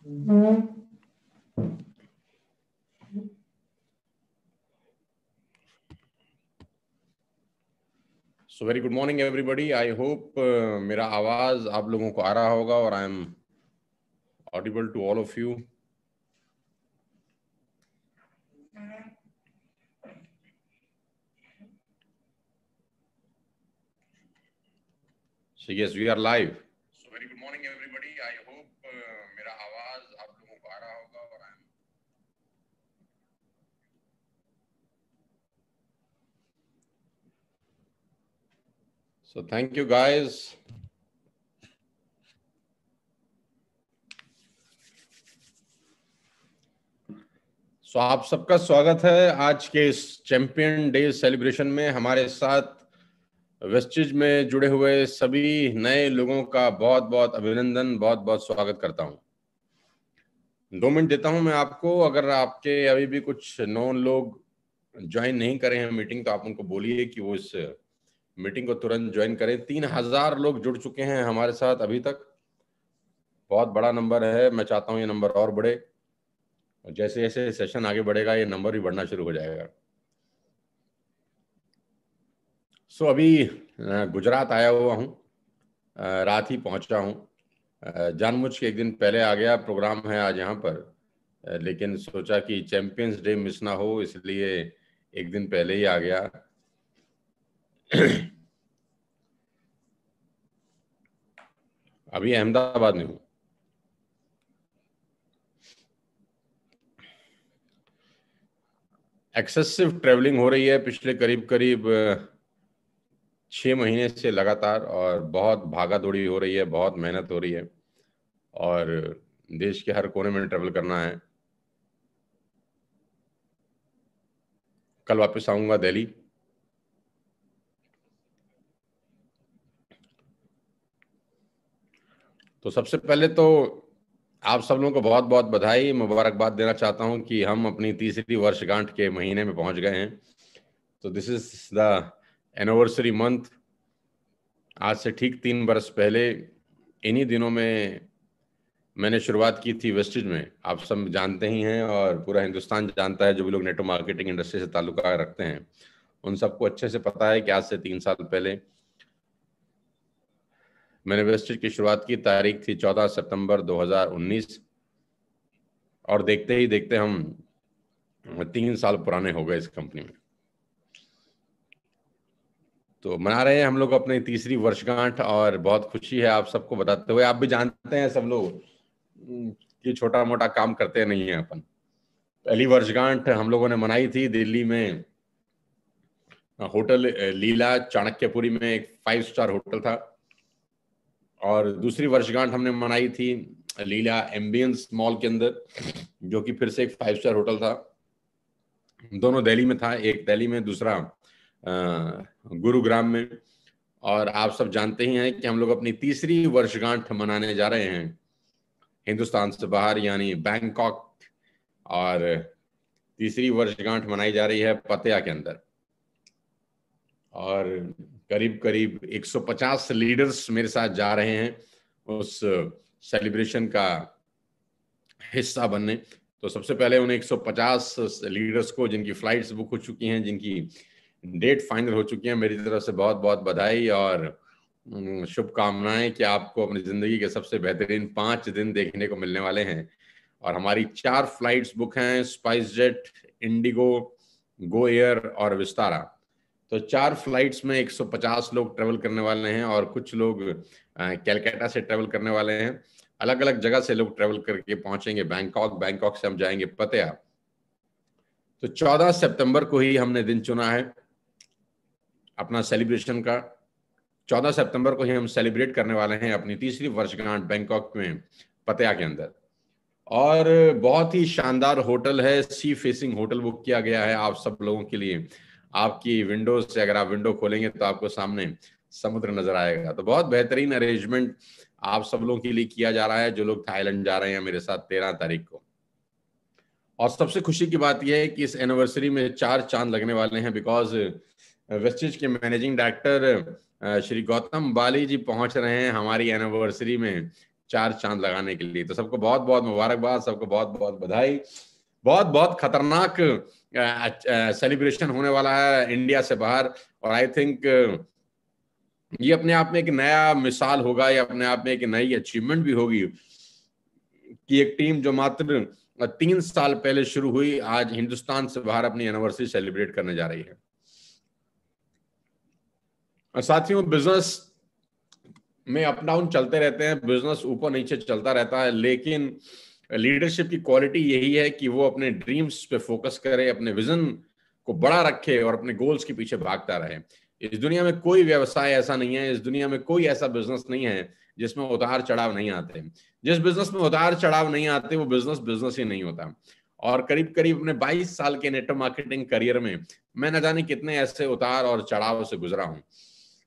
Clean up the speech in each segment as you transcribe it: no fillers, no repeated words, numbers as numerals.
So very good morning everybody. I hope मेरा आवाज आप लोगों को आ रहा होगा और I am audible to all of you. So yes, we are live. So very good morning everybody. I hope मेरा आवाज आप लोगों को आ रहा होगा और I M so thank you guys. So आप सबका स्वागत है आज के इस चैंपियन डे सेलिब्रेशन में। हमारे साथ वेस्टिज में जुड़े हुए सभी नए लोगों का बहुत बहुत अभिनंदन, बहुत बहुत स्वागत करता हूं। 2 मिनट देता हूं मैं आपको। अगर आपके अभी भी कुछ नॉन लोग ज्वाइन नहीं करे हैं मीटिंग, तो आप उनको बोलिए कि वो इस मीटिंग को तुरंत ज्वाइन करें। 3000 लोग जुड़ चुके हैं हमारे साथ अभी तक। बहुत बड़ा नंबर है। मैं चाहता हूं ये नंबर और बढ़े। जैसे जैसे सेशन आगे बढ़ेगा ये नंबर भी बढ़ना शुरू हो जाएगा। सो अभी गुजरात आया हुआ हूँ, रात ही पहुंचा हूँ। जानबूझ के एक दिन पहले आ गया। प्रोग्राम है आज यहाँ पर, लेकिन सोचा कि चैंपियंस डे मिस ना हो, इसलिए एक दिन पहले ही आ गया। अभी अहमदाबाद में हूँ। एक्सेसिव ट्रेवलिंग हो रही है पिछले करीब करीब 6 महीने से लगातार, और बहुत भागा दौड़ी हो रही है, बहुत मेहनत हो रही है, और देश के हर कोने में ट्रेवल करना है। कल वापस आऊंगा दिल्ली। तो सबसे पहले तो आप सब लोगों को बहुत बहुत बधाई, मुबारकबाद देना चाहता हूं कि हम अपनी तीसरी वर्षगांठ के महीने में पहुंच गए हैं। तो this is the anniversary month. आज से ठीक 3 वर्ष पहले इन्हीं दिनों में मैंने शुरुआत की थी वेस्टिज में। आप सब जानते ही हैं और पूरा हिंदुस्तान जानता है, जो भी लोग नेटवर्क मार्केटिंग इंडस्ट्री से ताल्लुका रखते हैं उन सबको अच्छे से पता है कि आज से 3 साल पहले मैंने वेस्टिज की शुरुआत की। तारीख थी 14 सितंबर 2019, और देखते ही देखते हम 3 साल पुराने हो गए इस कंपनी में। तो मना रहे हैं हम लोग अपनी तीसरी वर्षगांठ, और बहुत खुशी है आप सबको बताते हुए। आप भी जानते हैं सब लोग कि छोटा मोटा काम करते नहीं है अपन। पहली वर्षगांठ हम लोगों ने मनाई थी दिल्ली में, होटल लीला चाणक्यपुरी में, एक 5 स्टार होटल था। और दूसरी वर्षगांठ हमने मनाई थी लीला एम्बियंस मॉल के अंदर, जो कि फिर से एक 5 स्टार होटल था। दोनों दिल्ली में था, एक दिल्ली में, दूसरा गुरुग्राम में। और आप सब जानते ही हैं कि हम लोग अपनी तीसरी वर्षगांठ मनाने जा रहे हैं हिंदुस्तान से बाहर, यानी बैंकॉक। और तीसरी वर्षगांठ मनाई जा रही है पतिया के अंदर। और करीब करीब 150 लीडर्स मेरे साथ जा रहे हैं उस सेलिब्रेशन का हिस्सा बनने। तो सबसे पहले उन 150 लीडर्स को, जिनकी फ्लाइट्स बुक हो चुकी हैं, जिनकी डेट फाइनल हो चुकी है, मेरी तरफ से बहुत बहुत बधाई और शुभकामनाएं कि आपको अपनी जिंदगी के सबसे बेहतरीन 5 दिन देखने को मिलने वाले हैं। और हमारी 4 फ्लाइट्स बुक हैं, spice jet, Indigo, Go Air और विस्तारा। तो 4 फ्लाइट्स में 150 लोग ट्रेवल करने वाले हैं, और कुछ लोग कैलकाटा से ट्रेवल करने वाले हैं। अलग अलग जगह से लोग ट्रेवल करके पहुंचेंगे बैंकॉक। बैंकॉक से हम जाएंगे पतिया। तो 14 सितंबर को ही हमने दिन चुना है अपना सेलिब्रेशन का। 14 सितंबर को ही हम सेलिब्रेट करने वाले हैं अपनी तीसरी वर्षगांठ बैंकॉक में पतिया के अंदर। और बहुत ही शानदार होटल है, सी फेसिंग होटल बुक किया गया है आप सब लोगों के लिए। आपकी विंडोज से अगर आप विंडो खोलेंगे तो आपको सामने समुद्र नजर आएगा। तो बहुत बेहतरीन अरेंजमेंट आप सब लोगों के लिए किया जा रहा है, जो लोग थाईलैंड जा रहे हैं मेरे साथ 13 तारीख को। और सबसे खुशी की बात यह है कि इस एनिवर्सरी में 4 चांद लगने वाले हैं, बिकॉज वेस्टिज के मैनेजिंग डायरेक्टर श्री गौतम बाली जी पहुंच रहे हैं हमारी एनिवर्सरी में चार चांद लगाने के लिए। तो सबको बहुत बहुत मुबारकबाद, सबको बहुत बहुत बधाई। बहुत बहुत खतरनाक सेलिब्रेशन होने वाला है इंडिया से बाहर, और आई थिंक ये अपने आप में एक नया मिसाल होगा, या अपने आप में एक नई अचीवमेंट भी होगी कि एक टीम जो मात्र 3 साल पहले शुरू हुई, आज हिंदुस्तान से बाहर अपनी एनिवर्सरी सेलिब्रेट करने जा रही है। और साथियों, बिजनेस में अप डाउन चलते रहते हैं, बिजनेस ऊपर नीचे चलता रहता है, लेकिन लीडरशिप की क्वालिटी यही है कि वो अपने ड्रीम्स पे फोकस करे, अपने विजन को बड़ा रखे और अपने गोल्स के पीछे भागता रहे। इस दुनिया में कोई व्यवसाय ऐसा नहीं है, इस दुनिया में कोई ऐसा बिजनेस नहीं है जिसमें उतार चढ़ाव नहीं आते। जिस बिजनेस में उतार चढ़ाव नहीं आते वो बिजनेस बिजनेस ही नहीं होता। और करीब करीब अपने 22 साल के नेटवर्क मार्केटिंग करियर में मैं न जाने कितने ऐसे उतार और चढ़ाव से गुजरा हूं।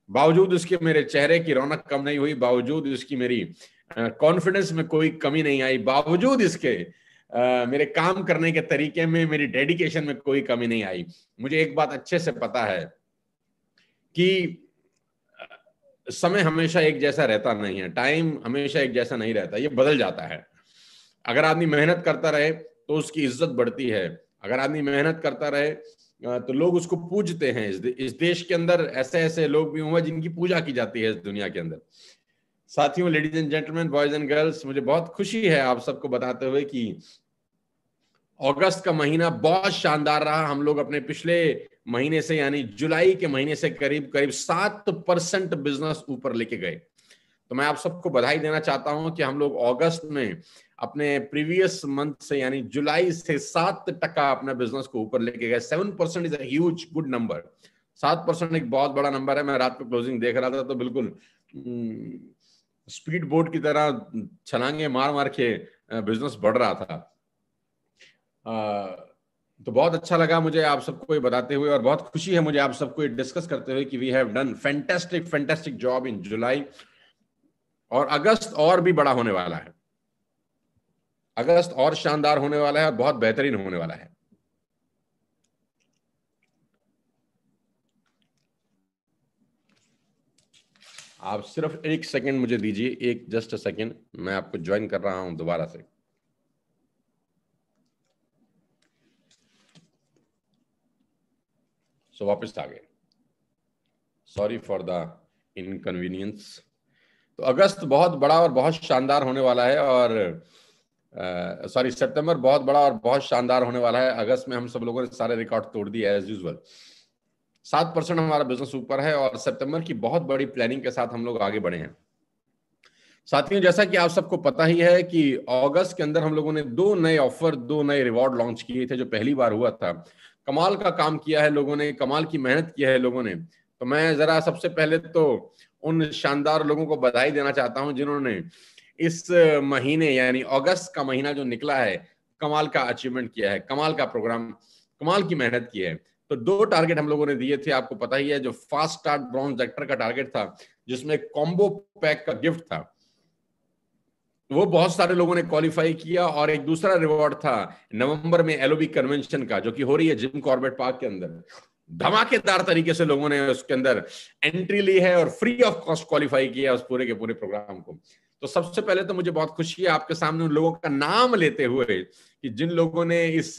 बावजूद इसके मेरे चेहरे की रौनक कम नहीं हुई, बावजूद इसकी मेरी कॉन्फिडेंस में कोई कमी नहीं आई, बावजूद इसके मेरे काम करने के तरीके में, मेरी डेडिकेशन में कोई कमी नहीं आई। मुझे एक बात अच्छे से पता है कि समय हमेशा एक जैसा रहता नहीं है, टाइम हमेशा एक जैसा नहीं रहता, ये बदल जाता है। अगर आदमी मेहनत करता रहे तो उसकी इज्जत बढ़ती है, अगर आदमी मेहनत करता रहे तो लोग उसको पूजते हैं। इस देश के अंदर ऐसे ऐसे लोग भी हुए जिनकी पूजा की जाती है इस दुनिया के अंदर। साथियों, ladies and gentleman, boys and girls, मुझे बहुत खुशी है आप सबको बताते हुए कि अगस्त का महीना बहुत शानदार रहा। हम लोग अपने पिछले महीने से यानी जुलाई के महीने से करीब करीब 7% बिजनेस ऊपर लेके गए। तो मैं आप सबको बधाई देना चाहता हूं कि हम लोग अगस्त में अपने प्रीवियस मंथ से यानी जुलाई से 7% अपना बिजनेस को ऊपर लेके गए। 7% is a huge good number. 7% एक बहुत बड़ा नंबर है। मैं रात को क्लोजिंग देख रहा था तो बिल्कुल स्पीड बोट की तरह छलांगे मार मार के बिजनेस बढ़ रहा था। तो बहुत अच्छा लगा मुझे आप सबको ये बताते हुए, और बहुत खुशी है मुझे आप सबको ये डिस्कस करते हुए कि we have done fantastic job in July, और अगस्त और भी बड़ा होने वाला है। अगस्त और शानदार होने वाला है और बहुत बेहतरीन होने वाला है। आप सिर्फ एक सेकंड मुझे दीजिए, एक जस्ट अ सेकंड, मैं आपको ज्वाइन कर रहा हूं दोबारा से। सो वापस आ गए, सॉरी फॉर द इनकन्वीनियंस। तो अगस्त बहुत बड़ा और बहुत शानदार होने वाला है, और सितंबर बहुत बड़ा और बहुत शानदार होने वाला है। अगस्त में हम सब लोगों ने सारे रिकॉर्ड तोड़ दिए एज यूजुअल। 7% हमारा बिजनेस ऊपर है, और सितंबर की बहुत बड़ी प्लानिंग के साथ हम लोग आगे बढ़े हैं। साथियों, जैसा कि आप सबको पता ही है कि अगस्त के अंदर हम लोगों ने 2 नए ऑफर, 2 नए रिवॉर्ड लॉन्च किए थे, जो पहली बार हुआ था। कमाल का काम किया है लोगों ने, कमाल की मेहनत की है लोगों ने। तो मैं जरा सबसे पहले तो उन शानदार लोगों को बधाई देना चाहता हूं जिन्होंने इस महीने यानी अगस्त का महीना जो निकला है, कमाल का अचीवमेंट किया है, कमाल का प्रोग्राम, कमाल की मेहनत की है। तो 2 टारगेट हम लोगों ने दिए थे, आपको पता ही है। जो फास्ट स्टार्ट ब्रॉन्ज एक्टर का टारगेट था, जिसमें कॉम्बो पैक का गिफ्ट था, वो बहुत सारे लोगों ने क्वालिफाई किया। और एक दूसरा रिवॉर्ड था नवंबर में एलओबी कन्वेंशन का, जो कि हो रही है जिम कॉर्बेट पार्क के अंदर। धमाकेदार तरीके से लोगों ने उसके अंदर एंट्री ली है और फ्री ऑफ कॉस्ट क्वालिफाई किया उस पूरे के पूरे प्रोग्राम को। तो सबसे पहले तो मुझे बहुत खुशी है आपके सामने उन लोगों का नाम लेते हुए कि जिन लोगों ने इस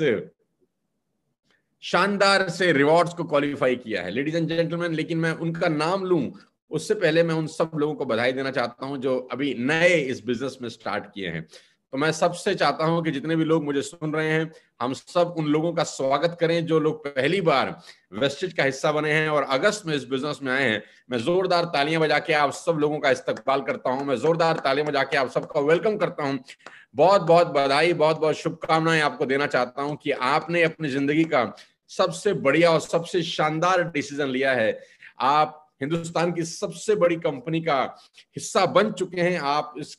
शानदार से रिवॉर्ड्स को क्वालिफाई किया है, लेडीज एंड जेंटलमैन। लेकिन मैं उनका नाम लूं उससे पहले मैं उन सब लोगों को बधाई देना चाहता हूं जो अभी नए इस बिजनेस में स्टार्ट किए हैं। तो मैं सबसे चाहता हूं कि जितने भी लोग मुझे सुन रहे हैं, हम सब उन लोगों का स्वागत करें जो लोग पहली बार वेस्टेज का हिस्सा बने हैं और अगस्त में इस बिजनेस में आए हैं। मैं जोरदार तालियां बजा के आप सब लोगों का इस्तकबाल करता हूं, मैं जोरदार तालियां बजा के आप सबका वेलकम करता हूं। बहुत बहुत बधाई, बहुत बहुत शुभकामनाएं आपको देना चाहता हूं कि आपने अपनी जिंदगी का सबसे बढ़िया और सबसे शानदार डिसीजन लिया है। आप हिंदुस्तान की सबसे बड़ी कंपनी का हिस्सा बन चुके हैं। आप इस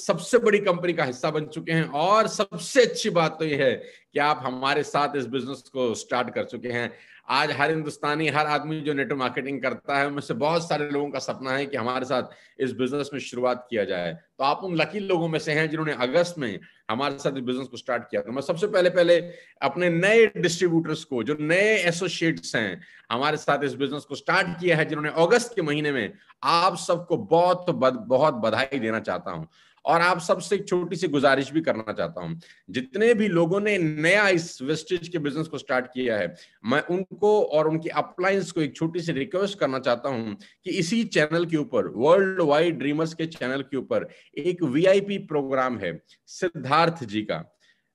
सबसे बड़ी कंपनी का हिस्सा बन चुके हैं। और सबसे अच्छी बात तो यह है कि आप हमारे साथ इस बिजनेस को स्टार्ट कर चुके हैं। आज हर हिंदुस्तानी, हर आदमी जो नेटवर्क मार्केटिंग करता है, उनमें से बहुत सारे लोगों का सपना है कि हमारे साथ इस बिजनेस में शुरुआत किया जाए। तो आप उन लकी लोगों में से हैं जिन्होंने अगस्त में हमारे साथ इस बिजनेस को स्टार्ट किया। तो मैं सबसे पहले अपने नए डिस्ट्रीब्यूटर्स को, जो नए एसोसिएट्स हैं हमारे साथ इस बिजनेस को स्टार्ट किया है, जिन्होंने अगस्त के महीने में, आप सबको बहुत बहुत बधाई देना चाहता हूं। और आप सबसे एक छोटी सी गुजारिश भी करना चाहता हूं, जितने भी लोगों ने नया इस वेस्टेज के बिजनेस को स्टार्ट किया है, मैं उनको और उनकी अपलाइंस को एक छोटी सी रिक्वेस्ट करना चाहता हूं कि इसी चैनल के ऊपर, वर्ल्ड वाइड ड्रीमर्स के चैनल के ऊपर एक वीआईपी प्रोग्राम है सिद्धार्थ जी का,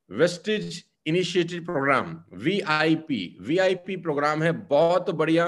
wastage initiative program, VIP program है, बहुत बढ़िया।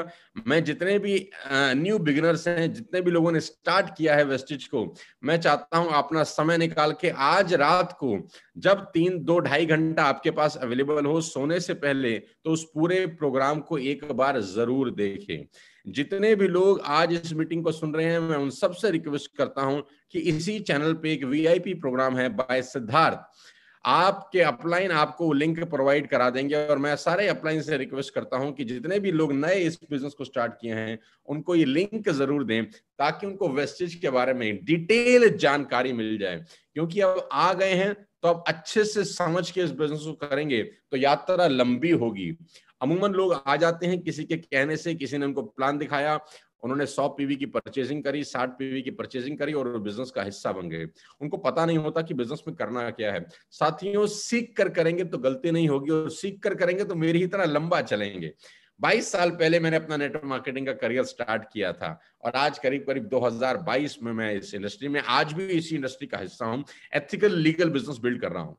मैं जितने भी न्यू बिगिनर्स हैं, जितने भी लोगों ने स्टार्ट किया है वेस्टेज को, मैं चाहता हूं अपना समय निकाल के आज रात को, जब 2-2.5 घंटा आपके पास अवेलेबल हो सोने से पहले, तो उस पूरे प्रोग्राम को एक बार जरूर देखें। जितने भी लोग आज इस मीटिंग को सुन रहे हैं, मैं उन सबसे रिक्वेस्ट करता हूं कि इसी चैनल पे एक वीआईपी प्रोग्राम है बाय सिद्धार्थ, आपके अपलाइन आपको लिंक प्रोवाइड करा देंगे। और मैं सारे अपलाइन से रिक्वेस्ट करता हूं कि जितने भी लोग नए इस बिजनेस को स्टार्ट किए हैं, उनको ये लिंक जरूर दें, ताकि उनको वेस्टेज के बारे में डिटेल जानकारी मिल जाए। क्योंकि अब आ गए हैं तो अब अच्छे से समझ के इस बिजनेस को करेंगे तो यात्रा लंबी होगी। अमूमन लोग आ जाते हैं किसी के कहने से, किसी ने उनको प्लान दिखाया, उन्होंने 100 पीवी की परचेजिंग करी, 60 पीवी की परचेजिंग करी और बिजनेस का हिस्सा बन गए। उनको पता नहीं होता कि बिजनेस में करना क्या है। साथियों, सीख कर करेंगे तो गलती नहीं होगी, और सीख कर करेंगे तो मेरी ही तरह लंबा चलेंगे। 22 साल पहले मैंने अपना नेटवर्क मार्केटिंग का करियर स्टार्ट किया था, और आज करीब करीब 2022 में मैं इस इंडस्ट्री में, आज भी इसी इंडस्ट्री का हिस्सा हूं, एथिकल लीगल बिजनेस बिल्ड कर रहा हूं।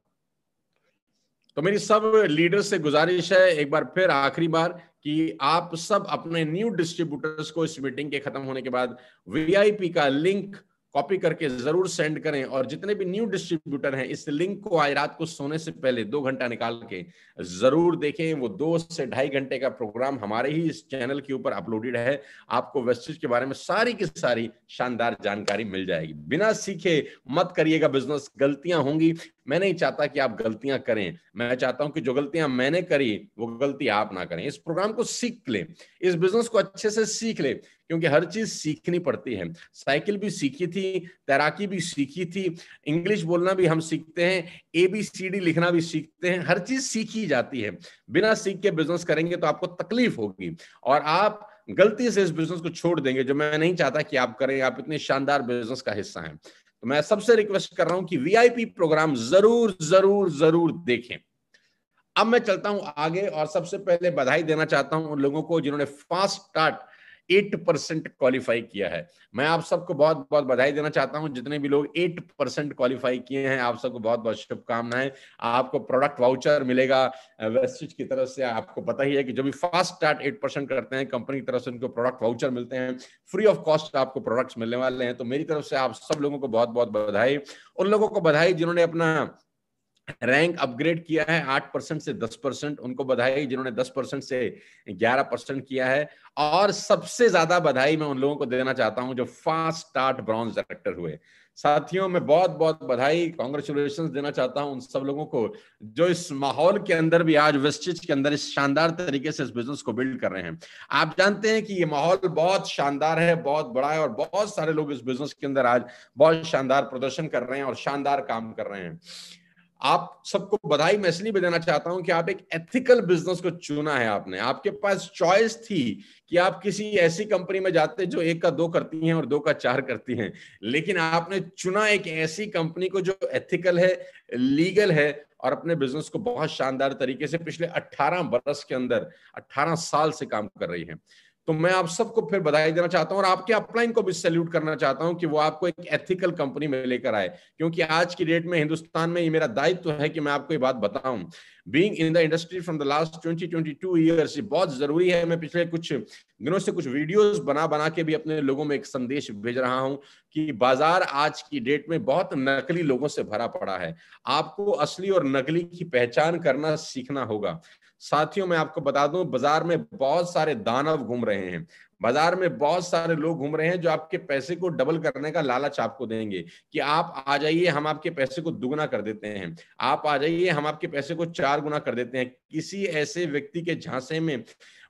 तो मेरी सब लीडर्स से गुजारिश है, एक बार फिर आखिरी बार, कि आप सब अपने न्यू डिस्ट्रीब्यूटर्स को इस मीटिंग के खत्म होने के बाद वीआईपी का लिंक कॉपी करके जरूर सेंड करें। और जितने भी न्यू डिस्ट्रीब्यूटर हैं, इस लिंक को आज रात को सोने से पहले 2 घंटा निकाल के जरूर देखें। वो 2 से 2.5 घंटे का प्रोग्राम हमारे ही इस चैनल के ऊपर अपलोडेड है। आपको वेस्टेज के बारे में सारी की सारी शानदार जानकारी मिल जाएगी। बिना सीखे मत करिएगा बिजनेस, गलतियां होंगी। मैं नहीं चाहता कि आप गलतियां करें, मैं चाहता हूं कि जो गलतियां मैंने करी वो गलती आप ना करें। इस प्रोग्राम को सीख लें, इस बिजनेस को अच्छे से सीख लें, क्योंकि हर चीज सीखनी पड़ती है। साइकिल भी सीखी थी, तैराकी भी सीखी थी, इंग्लिश बोलना भी हम सीखते हैं, ABCD लिखना भी सीखते हैं, हर चीज सीखी जाती है। बिना सीख के बिजनेस करेंगे तो आपको तकलीफ होगी और आप गलती से इस बिजनेस को छोड़ देंगे, जो मैं नहीं चाहता कि आप करें। आप इतने शानदार बिजनेस का हिस्सा हैं, तो मैं सबसे रिक्वेस्ट कर रहा हूं कि वीआईपी प्रोग्राम जरूर जरूर जरूर देखें। अब मैं चलता हूं आगे, और सबसे पहले बधाई देना चाहता हूं उन लोगों को जिन्होंने फास्ट स्टार्ट 8% क्वालिफाई किया है। मैं आप सबको बहुत बहुत बधाई देना चाहता हूं। जितने भी लोग 8% क्वालिफाई किए हैं, आप सबको बहुत बहुत शुभकामनाएं। आपको प्रोडक्ट वाउचर मिलेगा वेस्टेज की तरफ से। आपको पता ही है कि जो भी फास्ट स्टार्ट 8% करते हैं, कंपनी की तरफ से उनको प्रोडक्ट वाउचर मिलते हैं, फ्री ऑफ कॉस्ट आपको प्रोडक्ट्स मिलने वाले हैं। तो मेरी तरफ से आप सब लोगों को बहुत बहुत बधाई। उन लोगों को बधाई जिन्होंने अपना रैंक अपग्रेड किया है 8% से 10%, उनको बधाई। जिन्होंने 10% से 11% किया है, और सबसे ज्यादा बधाई मैं उन लोगों को देना चाहता हूं जो फास्ट स्टार्ट ब्रॉन्ज डायरेक्टर हुए। साथियों, मैं बहुत बहुत बधाई, कांग्रेचुलेशन देना चाहता हूं उन सब लोगों को जो इस माहौल के अंदर भी आज वेस्टेज के अंदर इस शानदार तरीके से इस बिजनेस को बिल्ड कर रहे हैं। आप जानते हैं कि ये माहौल बहुत शानदार है, बहुत बड़ा है, और बहुत सारे लोग इस बिजनेस के अंदर आज बहुत शानदार प्रदर्शन कर रहे हैं और शानदार काम कर रहे हैं। आप सबको बधाई मैं इसलिए भी देना चाहता हूं कि आप एक एथिकल बिजनेस को चुना है आपने। आपके पास चॉइस थी कि आप किसी ऐसी कंपनी में जाते जो 1 का 2 करती हैं और 2 का 4 करती हैं, लेकिन आपने चुना एक ऐसी कंपनी को जो एथिकल है, लीगल है, और अपने बिजनेस को बहुत शानदार तरीके से पिछले 18 बरस के अंदर 18 साल से काम कर रही है। तो मैं आप सबको फिर बधाई देना चाहता हूं, और आपके अपलाइन को भी सैल्यूट करना चाहता हूं कि वो आपको एक एथिकल कंपनी में लेकर आए। क्योंकि आज की डेट में हिंदुस्तान में ये मेरा दायित्व है कि मैं आपको ये बात बताऊं। Being in the industry from the last 22 years, ये बहुत जरूरी है। मैं पिछले कुछ दिनों से कुछ वीडियोस बना के भी अपने लोगों में एक संदेश भेज रहा हूं कि बाजार आज की डेट में बहुत नकली लोगों से भरा पड़ा है। आपको असली और नकली की पहचान करना सीखना होगा। साथियों, मैं आपको बता दूं, बाजार में बहुत सारे दानव घूम रहे हैं, बाजार में बहुत सारे लोग घूम रहे हैं जो आपके पैसे को डबल करने का लालच आपको देंगे कि आप आ जाइए, हम आपके पैसे को दुगना कर देते हैं, आप आ जाइए, हम आपके पैसे को 4 गुना कर देते हैं। किसी ऐसे व्यक्ति के झांसे में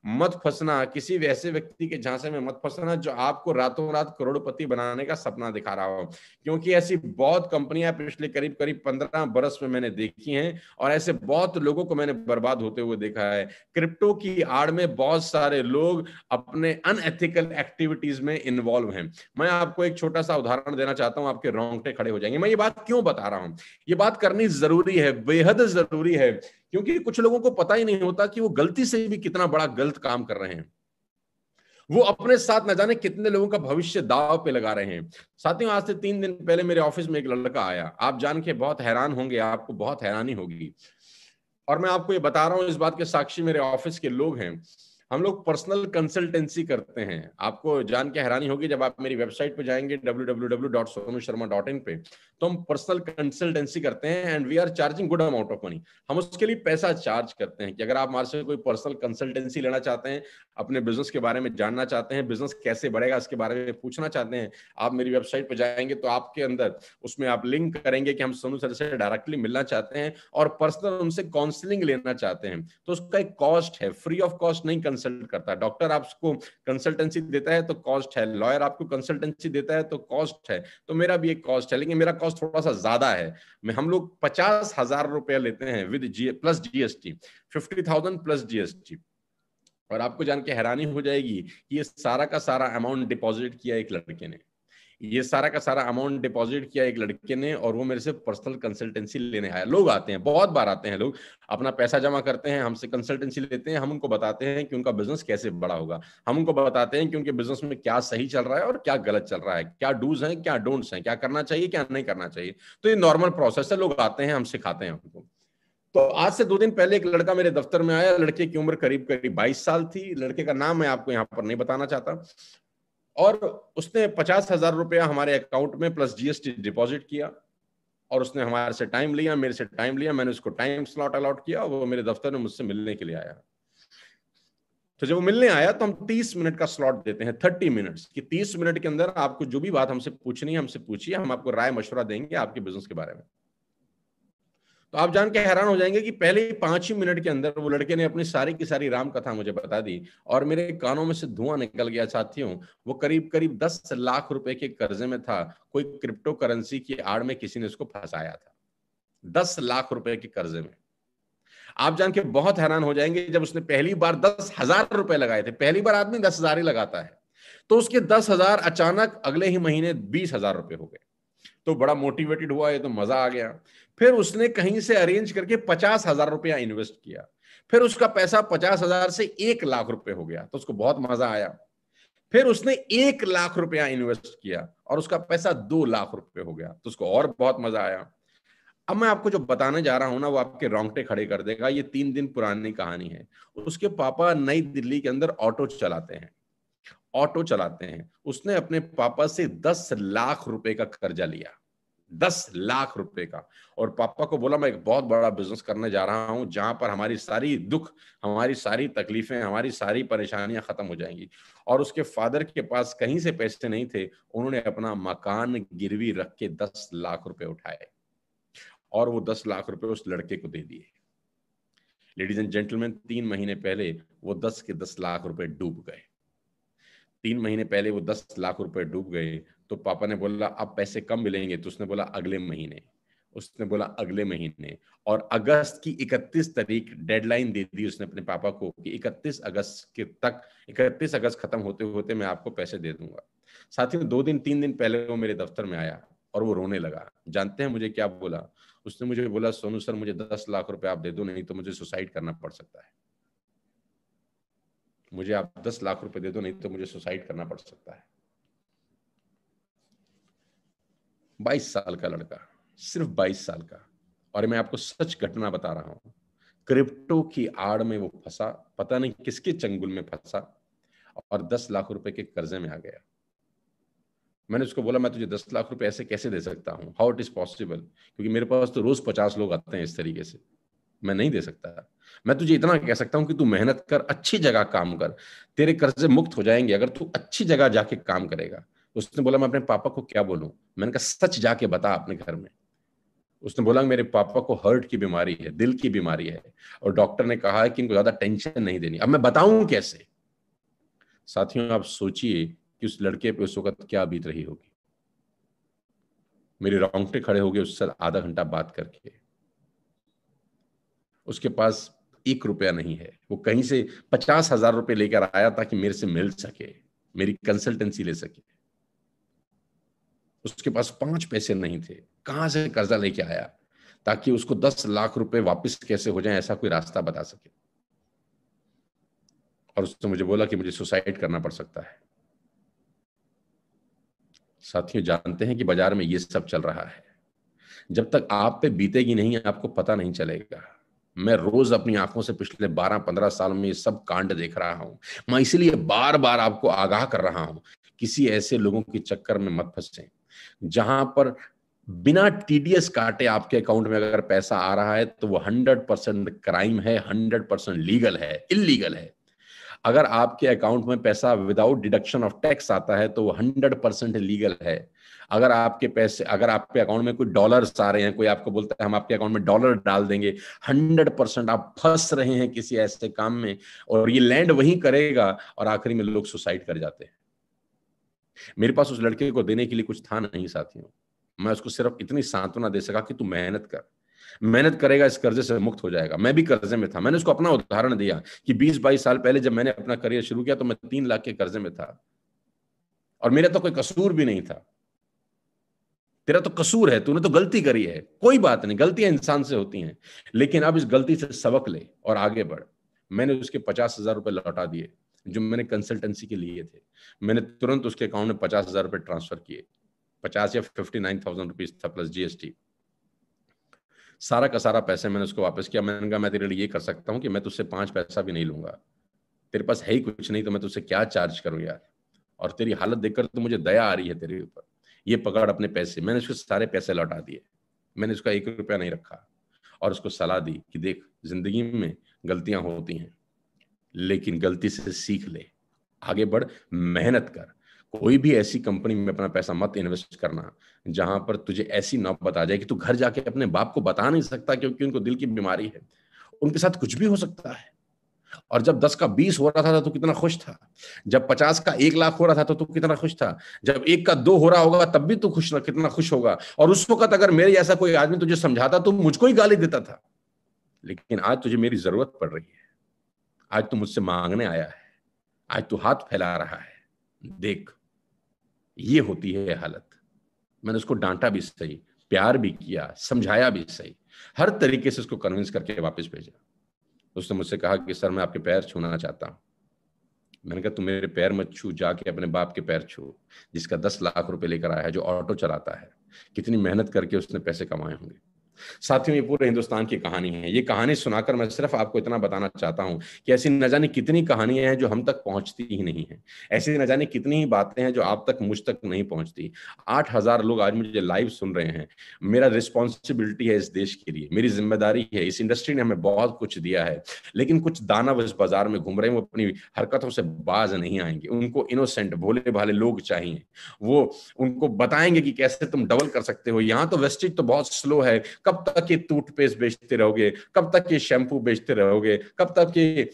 मत फंसना, किसी वैसे व्यक्ति के झांसे में मत फंसना जो आपको रातों रात करोड़पति बनाने का सपना दिखा रहा हो, क्योंकि ऐसी बहुत कंपनियां पिछले करीब करीब 15 बरस में मैंने देखी हैं और ऐसे बहुत लोगों को मैंने बर्बाद होते हुए देखा है। क्रिप्टो की आड़ में बहुत सारे लोग अपने अनएथिकल एक्टिविटीज में इन्वॉल्व हैं। मैं आपको एक छोटा सा उदाहरण देना चाहता हूं, आपके रोंगटे खड़े हो जाएंगे। मैं ये बात क्यों बता रहा हूं? ये बात करनी जरूरी है, बेहद जरूरी है, क्योंकि कुछ लोगों को पता ही नहीं होता कि वो गलती से भी कितना बड़ा गलत काम कर रहे हैं। वो अपने साथ न जाने कितने लोगों का भविष्य दांव पे लगा रहे हैं। साथियों, आज से 3 दिन पहले मेरे ऑफिस में एक लड़का आया। आप जान के बहुत हैरान होंगे, आपको बहुत हैरानी होगी, और मैं आपको ये बता रहा हूं, इस बात के साक्षी मेरे ऑफिस के लोग हैं। हम लोग पर्सनल कंसल्टेंसी करते हैं। आपको जान के हैरानी होगी, जब आप मेरी वेबसाइट पे जाएंगे www.sonusharma.in पे, तो हम पर्सनल कंसल्टेंसी करते हैं and we are charging good amount of money. हम उसके लिए पैसा चार्ज करते हैं कि अगर आप हमारे से कोई पर्सनल कंसल्टेंसी लेना चाहते हैं, अपने बिजनेस के बारे में जानना चाहते हैं, बिजनेस कैसे बढ़ेगा इसके बारे में पूछना चाहते हैं, आप मेरी वेबसाइट पर जाएंगे तो आपके अंदर उसमें आप लिंक करेंगे कि हम सोनू सर से डायरेक्टली मिलना चाहते हैं और पर्सनल उनसे काउंसलिंग लेना चाहते हैं, तो उसका एक कॉस्ट है। फ्री ऑफ कॉस्ट नहीं कंसल्ट करता। डॉक्टर आपको कंसल्टेंसी देता है तो कॉस्ट है, लॉयर आपको कंसल्टेंसी देता है तो कॉस्ट है, तो मेरा भी एक कॉस्ट है, लेकिन मेरा कॉस्ट थोड़ा सा ज्यादा है। हम लोग 50,000 रुपया लेते हैं with plus GST, 50,000 plus GST. और आपको जान के हैरानी हो जाएगी कि ये सारा का सारा अमाउंट डिपॉजिट किया एक लड़के ने, ये सारा का सारा अमाउंट डिपॉजिट किया एक लड़के ने, और वो मेरे से पर्सनल कंसल्टेंसी लेने आया। लोग आते हैं, बहुत बार आते हैं लोग, अपना पैसा जमा करते हैं, हमसे कंसल्टेंसी लेते हैं, हम उनको बताते हैं कि उनका बिजनेस कैसे बड़ा होगा, हम उनको बताते हैं कि उनके बिजनेस में क्या सही चल रहा है और क्या गलत चल रहा है, क्या डूज हैं क्या डोंट्स हैं, क्या करना चाहिए क्या नहीं करना चाहिए। तो ये नॉर्मल प्रोसेस है, लोग आते हैं, हम सिखाते हैं उनको। तो आज से 2 दिन पहले एक लड़का मेरे दफ्तर में आया। लड़के की उम्र करीब करीब 22 साल थी। लड़के का नाम मैं आपको यहाँ पर नहीं बताना चाहता। और उसने 50,000 रुपया हमारे अकाउंट में प्लस जीएसटी डिपॉजिट किया, और उसने हमारे से टाइम लिया, मेरे से टाइम लिया, मैंने उसको टाइम स्लॉट अलॉट किया, वो मेरे दफ्तर में मुझसे मिलने के लिए आया। तो जब वो मिलने आया तो हम 30 मिनट का स्लॉट देते हैं, 30 मिनट्स, कि 30 मिनट के अंदर आपको जो भी बात हमसे पूछनी है हमसे पूछिए, हम आपको राय मशवरा देंगे आपके बिजनेस के बारे में। तो आप जान के हैरान हो जाएंगे कि पहले ही 5 ही मिनट के अंदर वो लड़के ने अपनी सारी की सारी राम कथा मुझे बता दी, और मेरे कानों में से धुआं निकल गया। साथियों, वो करीब करीब 10 लाख रुपए के कर्जे में था। कोई क्रिप्टो करेंसी की आड़ में किसी ने उसको फंसाया था, 10 लाख रुपए के कर्जे में। आप जान के बहुत हैरान हो जाएंगे, जब उसने पहली बार 10,000 रुपए लगाए थे, पहली बार आदमी 10,000 ही लगाता है, तो उसके 10,000 अचानक अगले ही महीने 20,000 रुपए हो गए। तो बड़ा मोटिवेटेड हुआ, ये तो मजा आ गया। फिर उसने कहीं से अरेंज करके 50,000 रुपया इन्वेस्ट किया। फिर उसका पैसा 50,000 से 1 लाख रुपए हो गया, तो उसको बहुत मजा आया। फिर उसने 1 लाख रुपया इन्वेस्ट किया और उसका पैसा 2 लाख रुपए हो गया, तो उसको और बहुत मजा आया। अब मैं आपको जो बताने जा रहा हूं ना, वो आपके रोंगटे खड़े कर देगा। ये 3 दिन पुरानी कहानी है। उसके पापा नई दिल्ली के अंदर ऑटो चलाते हैं, ऑटो चलाते हैं। उसने अपने पापा से 10 लाख रुपए का कर्जा लिया, 10 लाख रुपए का, और पापा को बोला मैं एक बहुत बड़ा बिजनेस करने जा रहा हूं जहां पर हमारी सारी दुख, हमारी सारी तकलीफें, हमारी सारी परेशानियां खत्म हो जाएंगी। और उसके फादर के पास कहीं से पैसे नहीं थे, उन्होंने अपना मकान गिरवी रख के 10 लाख रुपए उठाए और वो 10 लाख रुपए उस लड़के को दे दिए। लेडीज एंड जेंटलमैन, 3 महीने पहले वो 10 के 10 लाख रुपए डूब गए। 3 महीने पहले वो 10 लाख रुपए डूब गए। तो पापा ने बोला अब पैसे कब मिलेंगे? तो उसने बोला अगले महीने। उसने बोला अगले महीने, और अगस्त की 31 तारीख डेडलाइन दे दी उसने अपने पापा को कि 31 अगस्त के तक, 31 अगस्त खत्म होते होते मैं आपको पैसे दे दूंगा। साथियों, 2 दिन 3 दिन पहले वो मेरे दफ्तर में आया और वो रोने लगा। जानते हैं मुझे क्या बोला? उसने मुझे बोला, सोनू सर मुझे 10 लाख रुपए आप दे दो, नहीं तो मुझे सुसाइड करना पड़ सकता है। मुझे आप 10 लाख रुपए दे दो, नहीं तो मुझे सुसाइड करना पड़ सकता है। 22 साल का लड़का, सिर्फ 22 साल का, और मैं आपको सच घटना बता रहा हूं। क्रिप्टो की आड़ में वो फंसा, पता नहीं किसके चंगुल में फंसा, और 10 लाख रुपए के कर्जे में आ गया। मैंने उसको बोला मैं तुझे 10 लाख रुपए ऐसे कैसे दे सकता हूं, हाउ इट इज पॉसिबल, क्योंकि मेरे पास तो रोज 50 लोग आते हैं इस तरीके से। मैं नहीं दे सकता। मैं तुझे इतना कह सकता हूं कि तू मेहनत कर, अच्छी जगह काम कर, तेरे कर्जे मुक्त हो जाएंगे अगर तू अच्छी जगह जाके काम करेगा। उसने बोला मैं अपने पापा को क्या बोलूं? मैंने कहा सच जाके बता अपने घर में। उसने बोला मेरे पापा को हार्ट की बीमारी है, दिल की बीमारी है, और डॉक्टर ने कहा है कि इनको ज्यादा टेंशन नहीं देनी। अब मैं बताऊं कैसे? साथियों, आप सोचिए कि उस लड़के पे उस वक्त क्या बीत रही होगी। मेरे रोंगटे खड़े हो गए उससे आधा घंटा बात करके। उसके पास 1 रुपया नहीं है, वो कहीं से 50,000 रुपए लेकर आया ताकि मेरे से मिल सके, मेरी कंसल्टेंसी ले सके। उसके पास 5 पैसे नहीं थे, कहां से कर्जा लेके आया ताकि उसको 10 लाख रुपए वापस कैसे हो जाए ऐसा कोई रास्ता बता सके। और उसने मुझे बोला कि मुझे सुसाइड करना पड़ सकता है। साथियों, जानते हैं कि बाजार में ये सब चल रहा है। जब तक आप पे बीतेगी नहीं आपको पता नहीं चलेगा। मैं रोज अपनी आंखों से पिछले 12-15 साल में ये सब कांड देख रहा हूं। मैं इसलिए बार बार आपको आगाह कर रहा हूं, किसी ऐसे लोगों के चक्कर में मत फंसे जहां पर बिना टीडीएस काटे आपके अकाउंट में अगर पैसा आ रहा है तो वो 100% क्राइम है, 100% लीगल है, इलीगल है। अगर आपके अकाउंट में पैसा विदाउट डिडक्शन ऑफ टैक्स आता है तो वो 100% लीगल है। अगर आपके पैसे, अगर आपके अकाउंट में कोई डॉलर्स आ रहे हैं, कोई आपको बोलता है हम आपके अकाउंट में डॉलर डाल देंगे, 100% आप फंस रहे हैं किसी ऐसे काम में, और ये लैंड वहीं करेगा और आखिरी में लोग सुसाइड कर जाते हैं। मेरे पास उस लड़के को देने के लिए कुछ था नहीं साथियों। मैं उसको सिर्फ इतनी सांत्वना दे सका कि तू मेहनत कर, मेहनत करेगा इस कर्जे से मुक्त हो जाएगा। मैं भी कर्जे में था। मैंने उसको अपना उदाहरण दिया कि 20-22 साल पहले जब मैंने अपना करियर शुरू किया तो मैं 3 लाख के कर्जे में था और मेरा तो कोई कसूर भी नहीं था। तेरा तो कसूर है, तूने तो गलती करी है, कोई बात नहीं, गलतियां इंसान से होती हैं, लेकिन अब इस गलती से सबक ले और आगे बढ़। मैंने उसके 50,000 रुपए लौटा दिए जो मैंने कंसल्टेंसी के लिए थे। मैंने तुरंत उसके अकाउंट में 50,000 रुपए ट्रांसफर किए। 50 या 59,000 रुपीज था प्लस जीएसटी। सारा का सारा पैसे मैंने उसको वापस किया। मैंने कहा मैं तेरे लिए ये कर सकता हूँ कि मैं तुझसे 5 पैसा भी नहीं लूंगा, तेरे पास है ही कुछ नहीं तो मैं तुझसे क्या चार्ज करूं यार, और तेरी हालत देखकर तो मुझे दया आ रही है तेरे ऊपर। ये पकड़ अपने पैसे। मैंने उसके सारे पैसे लौटा दिए। मैंने उसका 1 रुपया नहीं रखा और उसको सलाह दी कि देख, जिंदगी में गलतियां होती हैं लेकिन गलती से सीख ले, आगे बढ़, मेहनत कर। कोई भी ऐसी कंपनी में अपना पैसा मत इन्वेस्ट करना जहां पर तुझे ऐसी नौबत आ जाए कि तू घर जाके अपने बाप को बता नहीं सकता क्योंकि उनको दिल की बीमारी है। उनके साथ कुछ भी हो सकता है। और जब 10 का 20 हो रहा था तो कितना खुश था। जब 50 का 1 लाख हो रहा था तो तू कितना खुश था। जब 1 का 2 हो रहा होगा तब भी तू खुश, कितना खुश होगा। और उस वक्त अगर मेरे जैसा कोई आदमी तुझे समझाता तो मुझको ही गाली देता था। लेकिन आज तुझे मेरी जरूरत पड़ रही है, आज तू मुझसे मांगने आया है, आज तू हाथ फैला रहा है। देख, ये होती है हालत। मैंने उसको डांटा भी सही, प्यार भी किया, समझाया भी सही, हर तरीके से उसको कन्विंस करके वापस भेजा। उसने मुझसे कहा कि सर मैं आपके पैर छूना चाहता हूं। मैंने कहा तू मेरे पैर मत छू, जाके अपने बाप के पैर छू जिसका 10 लाख रुपए लेकर आया है, जो ऑटो चलाता है। कितनी मेहनत करके उसने पैसे कमाए होंगे। साथियों, ये पूरे हिंदुस्तान की कहानी है। ये कहानी सुनाकर मैं सिर्फ आपको इतना बताना चाहता हूं कि ऐसी न जाने कितनी कहानियां हैं जो हम तक पहुंचती ही नहीं है। ऐसी न जाने कितनी ही बातें हैं जो आप तक, मुझ तक नहीं पहुंचती। 8,000 लोग आज मुझे लाइव सुन रहे हैं। मेरा रिस्पॉन्सिबिलिटी है इस देश के लिए, मेरी जिम्मेदारी है। इस इंडस्ट्री ने हमें बहुत कुछ दिया है, लेकिन कुछ दानव इस बाजार में घूम रहे हैं, वो अपनी हरकतों से बाज नहीं आएंगे। उनको इनोसेंट भोले भाले लोग चाहिए। वो उनको बताएंगे कि कैसे तुम डबल कर सकते हो। यहाँ तो वेस्टेज तो बहुत स्लो है। कब तक ये टूथपेस्ट बेचते रहोगे, कब तक ये शैम्पू बेचते रहोगे, कब तक ये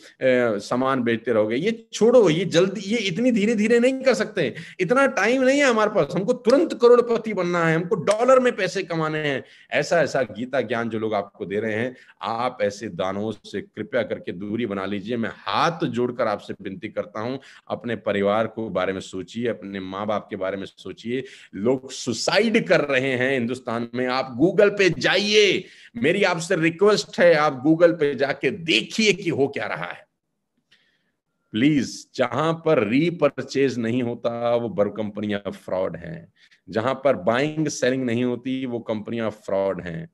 सामान बेचते रहोगे। ये छोड़ो, ये जल्दी, ये इतनी धीरे धीरे नहीं कर सकते। इतना टाइम नहीं है हमारे पास। हमको तुरंत करोड़पति बनना है, हमको डॉलर में पैसे कमाने हैं। ऐसा ऐसा गीता ज्ञान जो लोग आपको दे रहे हैं, आप ऐसे दानों से कृपया करके दूरी बना लीजिए। मैं हाथ जोड़कर आपसे विनती करता हूं, अपने परिवार को बारे में सोचिए, अपने माँ बाप के बारे में सोचिए। लोग सुसाइड कर रहे हैं हिंदुस्तान में। आप गूगल पे जाइए, मेरी आपसे रिक्वेस्ट है, आप गूगल पे जाके देखिए कि हो क्या रहा है। प्लीज, जहां पर रीपरचेज नहीं होता वो बड़ कंपनियां फ्रॉड हैं। जहां पर बाइंग सेलिंग नहीं होती वो कंपनियां फ्रॉड हैं।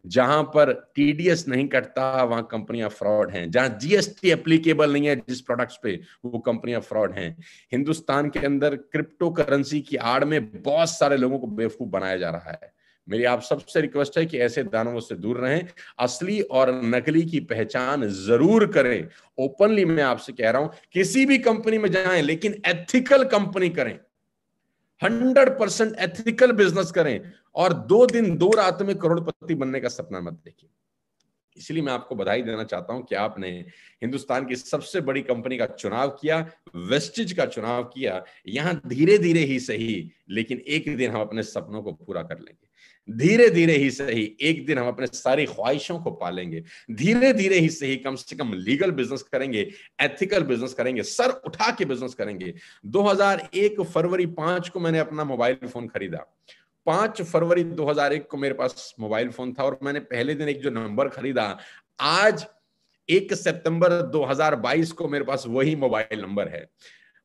जहां पर टीडीएस नहीं कटता वहां कंपनियां फ्रॉड हैं। जहां जीएसटी एप्लीकेबल नहीं है जिस प्रोडक्ट्स पे, वो कंपनियां फ्रॉड हैं। हिंदुस्तान के अंदर क्रिप्टो करेंसी की आड़ में बहुत सारे लोगों को बेवकूफ बनाया जा रहा है। मेरी आप सबसे रिक्वेस्ट है कि ऐसे दानवों से दूर रहें, असली और नकली की पहचान जरूर करें। ओपनली मैं आपसे कह रहा हूं, किसी भी कंपनी में जाएं लेकिन एथिकल कंपनी करें, 100% एथिकल बिजनेस करें, और 2 दिन 2 रात में करोड़पति बनने का सपना मत देखिए। इसलिए मैं आपको बधाई देना चाहता हूं कि आपने हिंदुस्तान की सबसे बड़ी कंपनी का चुनाव किया, वेस्टिज का चुनाव किया। यहां धीरे धीरे ही सही, लेकिन एक दिन हम अपने सपनों को पूरा कर लेंगे। धीरे धीरे ही सही, एक दिन हम अपने सारी ख्वाहिशों को पालेंगे। धीरे धीरे ही सही, कम से कम लीगल बिजनेस करेंगे, एथिकल बिजनेस करेंगे, सर उठा के बिजनेस करेंगे। 2001 फरवरी 5 को मैंने अपना मोबाइल फोन खरीदा। 5 फरवरी 2001 को मेरे पास मोबाइल फोन था, और मैंने पहले दिन एक जो नंबर खरीदा, आज 1 सितंबर 2022 को मेरे पास वही मोबाइल नंबर है।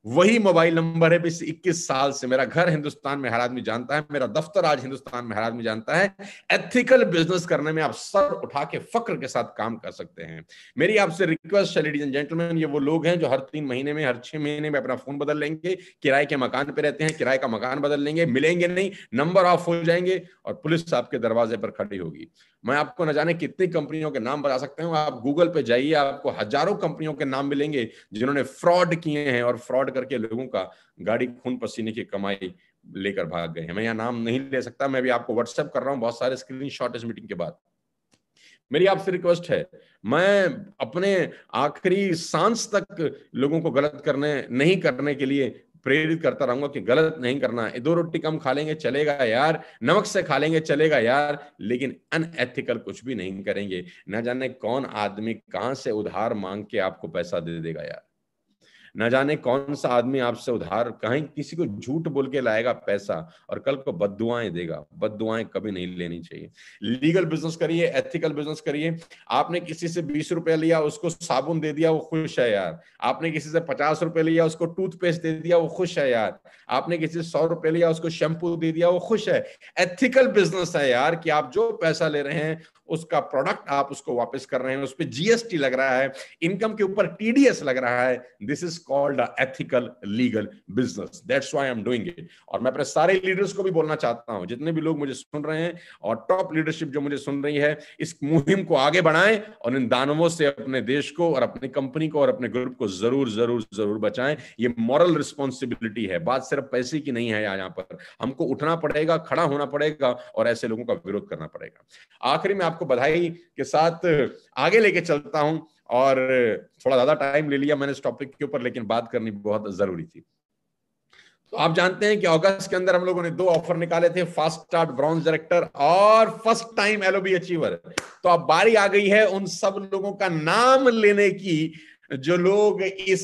वही मोबाइल नंबर है। पिछले 21 साल से मेरा घर हिंदुस्तान में हर आदमी जानता है, मेरा दफ्तर आज हिंदुस्तान में हर आदमी जानता है। एथिकल बिजनेस करने में आप सर उठा के फक्र के साथ काम कर सकते हैं। मेरी आपसे रिक्वेस्ट है लेडीज एंड जेंटलमैन, ये वो लोग हैं जो हर 3 महीने में, हर 6 महीने में अपना फोन बदल लेंगे, किराए के मकान पे रहते हैं, किराए का मकान बदल लेंगे, मिलेंगे नहीं, नंबर ऑफ हो जाएंगे, और पुलिस आपके दरवाजे पर खड़ी होगी। मैं आपको न जाने कितनी कंपनियों के नाम बता सकता हूं। आप गूगल पे जाइए, आपको हजारों कंपनियों के नाम मिलेंगे जिन्होंने फ्रॉड किए हैं, और फ्रॉड करके लोगों का गाड़ी खून पसीने की कमाई लेकर भाग गए हैं। मैं यहाँ नाम नहीं ले सकता, मैं भी आपको व्हाट्सएप कर रहा हूं बहुत सारे स्क्रीनशॉट इस मीटिंग के बाद। मेरी आपसे रिक्वेस्ट है, मैं अपने आखिरी सांस तक लोगों को गलत नहीं करने के लिए प्रेरित करता रहूंगा कि गलत नहीं करना है। 2 रोटी कम खा लेंगे चलेगा यार, नमक से खा लेंगे चलेगा यार, लेकिन अनएथिकल कुछ भी नहीं करेंगे। न जाने कौन आदमी कहां से उधार मांग के आपको पैसा दे देगा यार। न जाने कौन सा आदमी आपसे उधार कहीं किसी को झूठ बोल के लाएगा पैसा, और कल को बद्दुआएं देगा। बद्दुआएं कभी नहीं लेनी चाहिए। लीगल बिजनेस करिए, एथिकल बिजनेस करिए। आपने किसी से 20 रुपए लिया, उसको साबुन दे दिया, वो खुश है यार। आपने किसी से 50 रुपए लिया, उसको टूथपेस्ट दे दिया, वो खुश है यार। आपने किसी से 100 रुपए लिया, उसको शैम्पू दे दिया, वो खुश है। एथिकल बिजनेस है यार कि आप जो पैसा ले रहे हैं उसका प्रोडक्ट आप उसको वापस कर रहे हैं, उस पर जीएसटी लग रहा है, इनकम के ऊपर टीडीएस लग रहा है। This is called ethical legal business, that's why I am doing it. और मैं अपने सारे लीडर्स को भी बोलना चाहता हूं, जितने भी लोग मुझे सुन रहे हैं और टॉप लीडरशिप जो मुझे सुन रही है, इस मुहिम को आगे बढ़ाएं और इन दानवों से अपने देश को और अपनी कंपनी को और अपने ग्रुप को जरूर जरूर जरूर बचाएं। ये मॉरल रिस्पॉन्सिबिलिटी है, बात सिर्फ पैसे की नहीं है। यहाँ पर हमको उठना पड़ेगा, खड़ा होना पड़ेगा और ऐसे लोगों का विरोध करना पड़ेगा। आखिरी में आपको बधाई के साथ आगे लेके चलता हूं, और थोड़ा ज्यादा टाइम ले लिया मैंने इस टॉपिक के ऊपर, लेकिन बात करनी बहुत जरूरी थी। तो आप जानते हैं कि अगस्त के अंदर हम लोगों ने 2 ऑफर निकाले थे, फास्ट स्टार्ट ब्रॉन्ज डायरेक्टर और फर्स्ट टाइम एलओबी अचीवर। तो अब बारी आ गई है उन सब लोगों का नाम लेने की जो लोग इस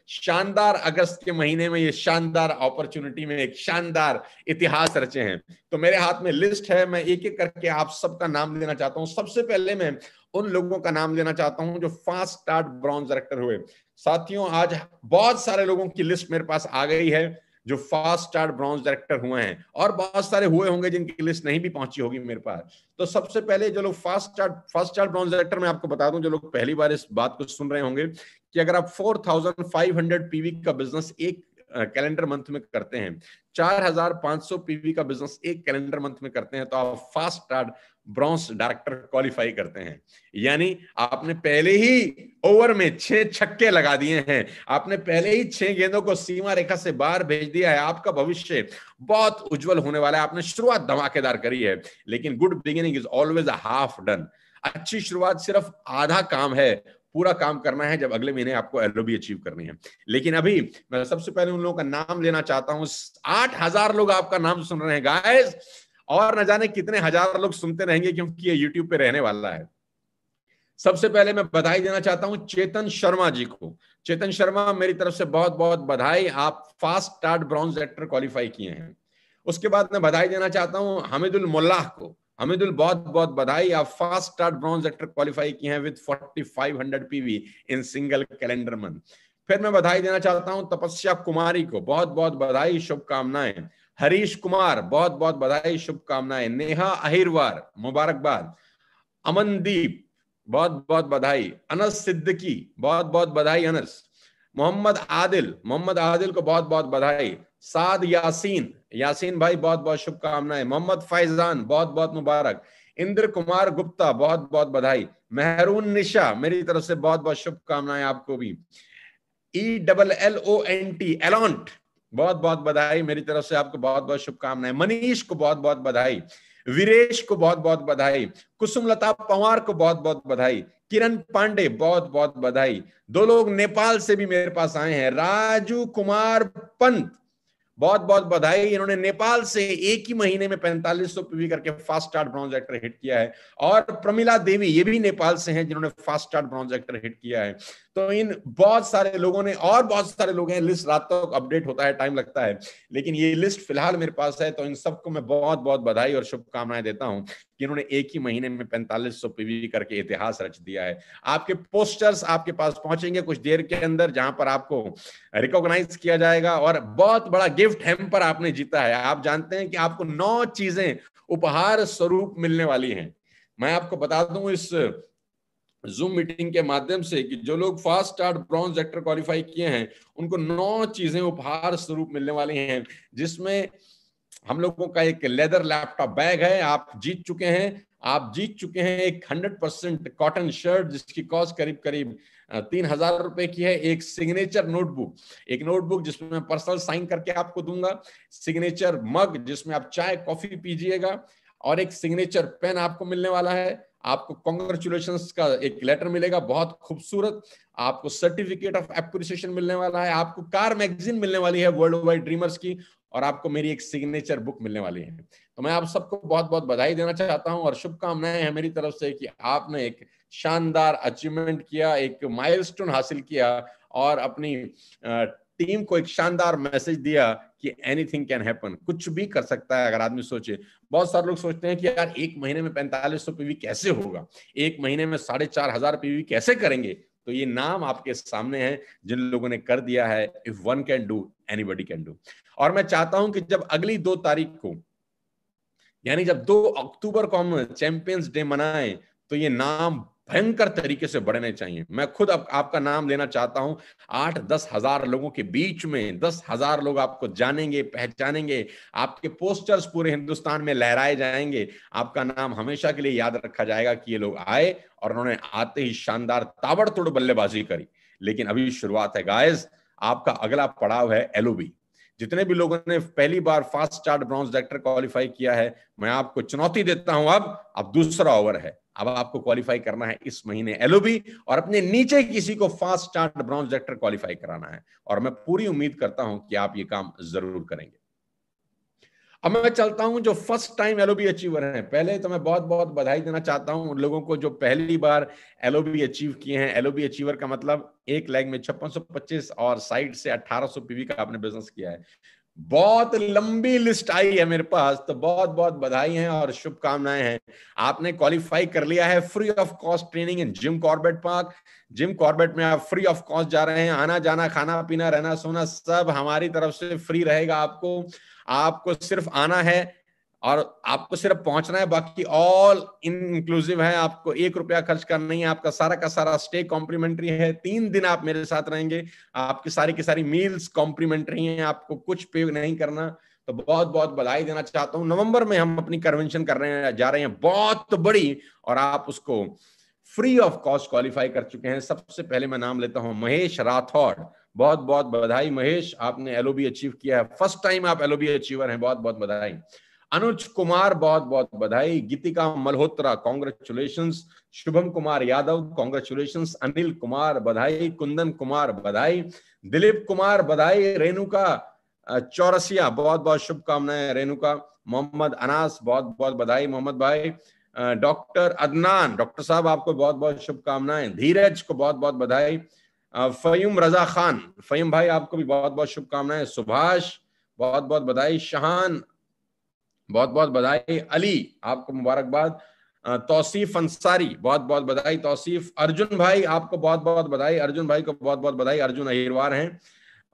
शानदार अगस्त के महीने में, ये शानदार अपॉर्चुनिटी में एक शानदार इतिहास रचे हैं। तो मेरे हाथ में लिस्ट है, मैं एक एक करके आप सबका नाम लेना चाहता हूं। सबसे पहले मैं उन लोगों का नाम लेना चाहता हूं जो फास्ट स्टार्ट ब्रॉन्ज डायरेक्टर हुए। साथियों, आज बहुत सारे लोगों की लिस्ट मेरे पास आ गई है जो फास्ट स्टार्ट ब्रॉन्ज डायरेक्टर हुए हैं, और बहुत सारे हुए होंगे जिनकी लिस्ट नहीं भी पहुंची होगी मेरे पास। तो सबसे पहले जो लोग फास्ट स्टार्ट ब्रॉन्ज डायरेक्टर, मैं आपको बता दूं, जो लोग पहली बार इस बात को सुन रहे होंगे, कि अगर आप 4500 पीवी का बिजनेस एक कैलेंडर मंथ में करते हैं, 4500 पीवी का बिजनेस एक कैलेंडर मंथ में करते हैं, तो आप fast start bronze director qualify करते हैं। यानी आपने पहले ही ओवर में 6 छक्के लगा दिए हैं, आपने पहले ही 6 गेंदों को सीमा रेखा से बाहर भेज दिया है। आपका भविष्य बहुत उज्जवल होने वाला है। आपने शुरुआत धमाकेदार करी है, लेकिन good beginning is always a half done. अच्छी शुरुआत सिर्फ आधा काम है, पूरा काम करना है जब अगले महीने आपको एलओबी अचीव करनी है। लेकिन अभी मैं सबसे पहले उन लोगों का नाम लेना चाहता हूं। 8000 लोग आपका नाम सुन रहे हैं गाइस, और न जाने कितने हजार लोग सुनते रहेंगे, क्योंकि ये यूट्यूब पे रहने वाला है। सबसे पहले मैं बधाई देना चाहता हूं चेतन शर्मा जी को। चेतन शर्मा, मेरी तरफ से बहुत बहुत बधाई, आप fast start bronze director qualify किए हैं। उसके बाद मैं बधाई देना चाहता हूं हमीदुल मुल्लाह को। हमीदुल, बहुत बहुत बधाई, आप fast start bronze director qualify किए हैं with 4500 PV in single calendar month. फिर मैं बधाई देना चाहता हूं तपस्या कुमारी को, बहुत बहुत बधाई, शुभकामनाएं। हरीश कुमार, बहुत बहुत बधाई, शुभकामनाएं। नेहा अहिरवार, मुबारकबाद। अमनदीप, बहुत बहुत बधाई। अनस सिद्दीकी, बहुत बहुत बधाई अनस। मोहम्मद आदिल को बहुत बहुत बधाई। साद यासीन, यासीन भाई बहुत बहुत शुभकामनाएं। मोहम्मद फैजान बहुत बहुत मुबारक। इंद्र कुमार गुप्ता बहुत बहुत बधाई। मेहरून निशा मेरी तरफ से बहुत बहुत शुभकामनाएं आपको भी। ELLONT एलॉन्ट बहुत बहुत बधाई मेरी तरफ से आपको, बहुत बहुत शुभकामनाएं। मनीष को बहुत बहुत बधाई। वीरेश को बहुत बहुत बधाई। कुसुमलता पवार को बहुत बहुत बधाई। किरण पांडे बहुत बहुत बधाई। दो लोग नेपाल से भी मेरे पास आए हैं, राजू कुमार पंत बहुत बहुत बधाई। इन्होंने नेपाल से एक ही महीने में 4500 पीवी करके fast start bronze actor hit किया है। और प्रमिला देवी ये भी नेपाल से हैं जिन्होंने fast start bronze actor hit किया है। तो इन बहुत सारे लोगों ने, और बहुत सारे लोग हैं, लिस्ट रात तक अपडेट होता है, टाइम लगता है, लेकिन ये लिस्ट फिलहाल मेरे पास है। तो इन सबको मैं बहुत बहुत बधाई और शुभकामनाएं देता हूं कि इन्होंने एक ही महीने में 4500 पीवी करके इतिहास रच दिया है। आपके पोस्टर्स आपके पास पहुंचेंगे कुछ देर के अंदर, जहां पर आपको रिकॉग्नाइज किया जाएगा। और बहुत बड़ा गिफ्ट हैम्पर आपने जीता है। आप जानते हैं कि आपको 9 चीजें उपहार स्वरूप मिलने वाली हैं। मैं आपको बता दूं इस जूम मीटिंग के माध्यम से कि जो लोग fast start bronze actor qualify किए हैं उनको 9 चीजें उपहार स्वरूप मिलने वाली हैं, जिसमें हम लोगों का एक लेदर लैपटॉप बैग है, आप जीत चुके हैं। आप जीत चुके हैं एक 100% कॉटन शर्ट जिसकी कॉस्ट करीब करीब 3000 रुपए की है। एक सिग्नेचर नोटबुक, एक नोटबुक जिसमें मैं पर्सनल साइन करके आपको दूंगा। सिग्नेचर मग जिसमें आप चाय कॉफी पीजिएगा। और एक सिग्नेचर पेन आपको मिलने वाला है। आपको कॉन्ग्रेचुलेशंस का एक लेटर मिलेगा बहुत खूबसूरत। आपको सर्टिफिकेट ऑफ एप्रिसिएशन मिलने वाला है। आपको कार मैगजीन मिलने वाली है वर्ल्ड वाइड ड्रीमर्स की। और आपको मेरी एक सिग्नेचर बुक मिलने वाली है। तो मैं आप सबको बहुत बहुत बधाई देना चाहता हूं और शुभकामनाएं हैं मेरी तरफ से कि आपने एक शानदार अचीवमेंट किया, एक माइलस्टोन हासिल किया और अपनी टीम को एक शानदार मैसेज दिया कि एनीथिंग कैन हैपन, कुछ भी कर सकता है अगर आदमी सोचे। बहुत सारे लोग सोचते हैं कि यार एक महीने में 4500 पीवी कैसे होगा, एक महीने में 4500 पीवी कैसे करेंगे। तो ये नाम आपके सामने है जिन लोगों ने कर दिया है। If one can do anybody can do. और मैं चाहता हूं कि जब अगली 2 तारीख को, यानी जब 2 अक्टूबर को हम चैंपियंस डे मनाएं, तो ये नाम भयंकर तरीके से बढ़ने चाहिए। मैं खुद आपका नाम लेना चाहता हूं। 8-10 हजार लोगों के बीच में 10,000 लोग आपको जानेंगे, पहचानेंगे। आपके पोस्टर्स पूरे हिंदुस्तान में लहराए जाएंगे। आपका नाम हमेशा के लिए याद रखा जाएगा कि ये लोग आए और उन्होंने आते ही शानदार ताबड़तोड़ बल्लेबाजी करी। लेकिन अभी शुरुआत है गाइस, आपका अगला पड़ाव है LOB। जितने भी लोगों ने पहली बार fast start bronze actor qualify किया है, मैं आपको चुनौती देता हूं। अब दूसरा ओवर है। अब आपको क्वालिफाई करना है इस महीने LOB और अपने नीचे किसी को fast start bronze actor qualify कराना है। और मैं पूरी उम्मीद करता हूं कि आप ये काम जरूर करेंगे। अब मैं चलता हूं जो फर्स्ट टाइम LOB अचीवर हैं। पहले तो मैं बहुत बहुत बधाई देना चाहता हूं उन लोगों को जो पहली बार LOB अचीव किए हैं। LOB अचीवर का मतलब एक लेग में 5625 और साइड से 1800 पीवी का आपने बिजनेस किया है। बहुत लंबी लिस्ट आई है मेरे पास, तो बहुत बहुत बधाई है और शुभकामनाएं हैं। आपने क्वालिफाई कर लिया है free of cost training in Jim Corbett park. Jim Corbett में आप फ्री ऑफ कॉस्ट जा रहे हैं। आना जाना, खाना पीना, रहना सोना सब हमारी तरफ से फ्री रहेगा। आपको सिर्फ आना है और आपको सिर्फ पहुंचना है। बाकी ऑल इंक्लूसिव है। आपको 1 रुपया खर्च करना नहीं है। आपका सारा का सारा स्टे कॉम्प्लीमेंट्री है। 3 दिन आप मेरे साथ रहेंगे। आपकी सारी की सारी मील्स कॉम्प्लीमेंट्री हैं। आपको कुछ पे नहीं करना। तो बहुत बहुत बधाई देना चाहता हूं। नवंबर में हम अपनी कन्वेंशन जा रहे हैं बहुत बड़ी, और आप उसको फ्री ऑफ कॉस्ट क्वालिफाई कर चुके हैं। सबसे पहले मैं नाम लेता हूं महेश राठौड़। बहुत बहुत बधाई महेश, आपने LOB अचीव किया है। फर्स्ट टाइम आप LOB अचीवर हैं, बहुत बहुत बधाई। अनुज कुमार बहुत बहुत बधाई। गीतिका मल्होत्रा कॉन्ग्रेचुलेशंस। शुभम कुमार यादव कॉन्ग्रेचुलेशंस। अनिल कुमार बधाई। कुंदन कुमार बधाई। दिलीप कुमार बधाई। रेणुका चौरसिया बहुत बहुत शुभकामनाएं रेणुका। मोहम्मद अनास बहुत बहुत बधाई मोहम्मद भाई। डॉक्टर अदनान, डॉक्टर साहब आपको बहुत बहुत शुभकामनाएं। धीरज को बहुत बहुत बधाई। फयूम रजा खान, फयूम भाई आपको भी बहुत बहुत शुभकामनाएं। सुभाष बहुत बहुत बधाई। शहान बहुत बहुत बधाई। अली आपको मुबारकबाद। तौसीफ अंसारी बहुत बहुत बधाई तौसीफ। अर्जुन भाई आपको बहुत बहुत बधाई। अर्जुन भाई को बहुत बहुत बधाई। अर्जुन अहिरवार हैं।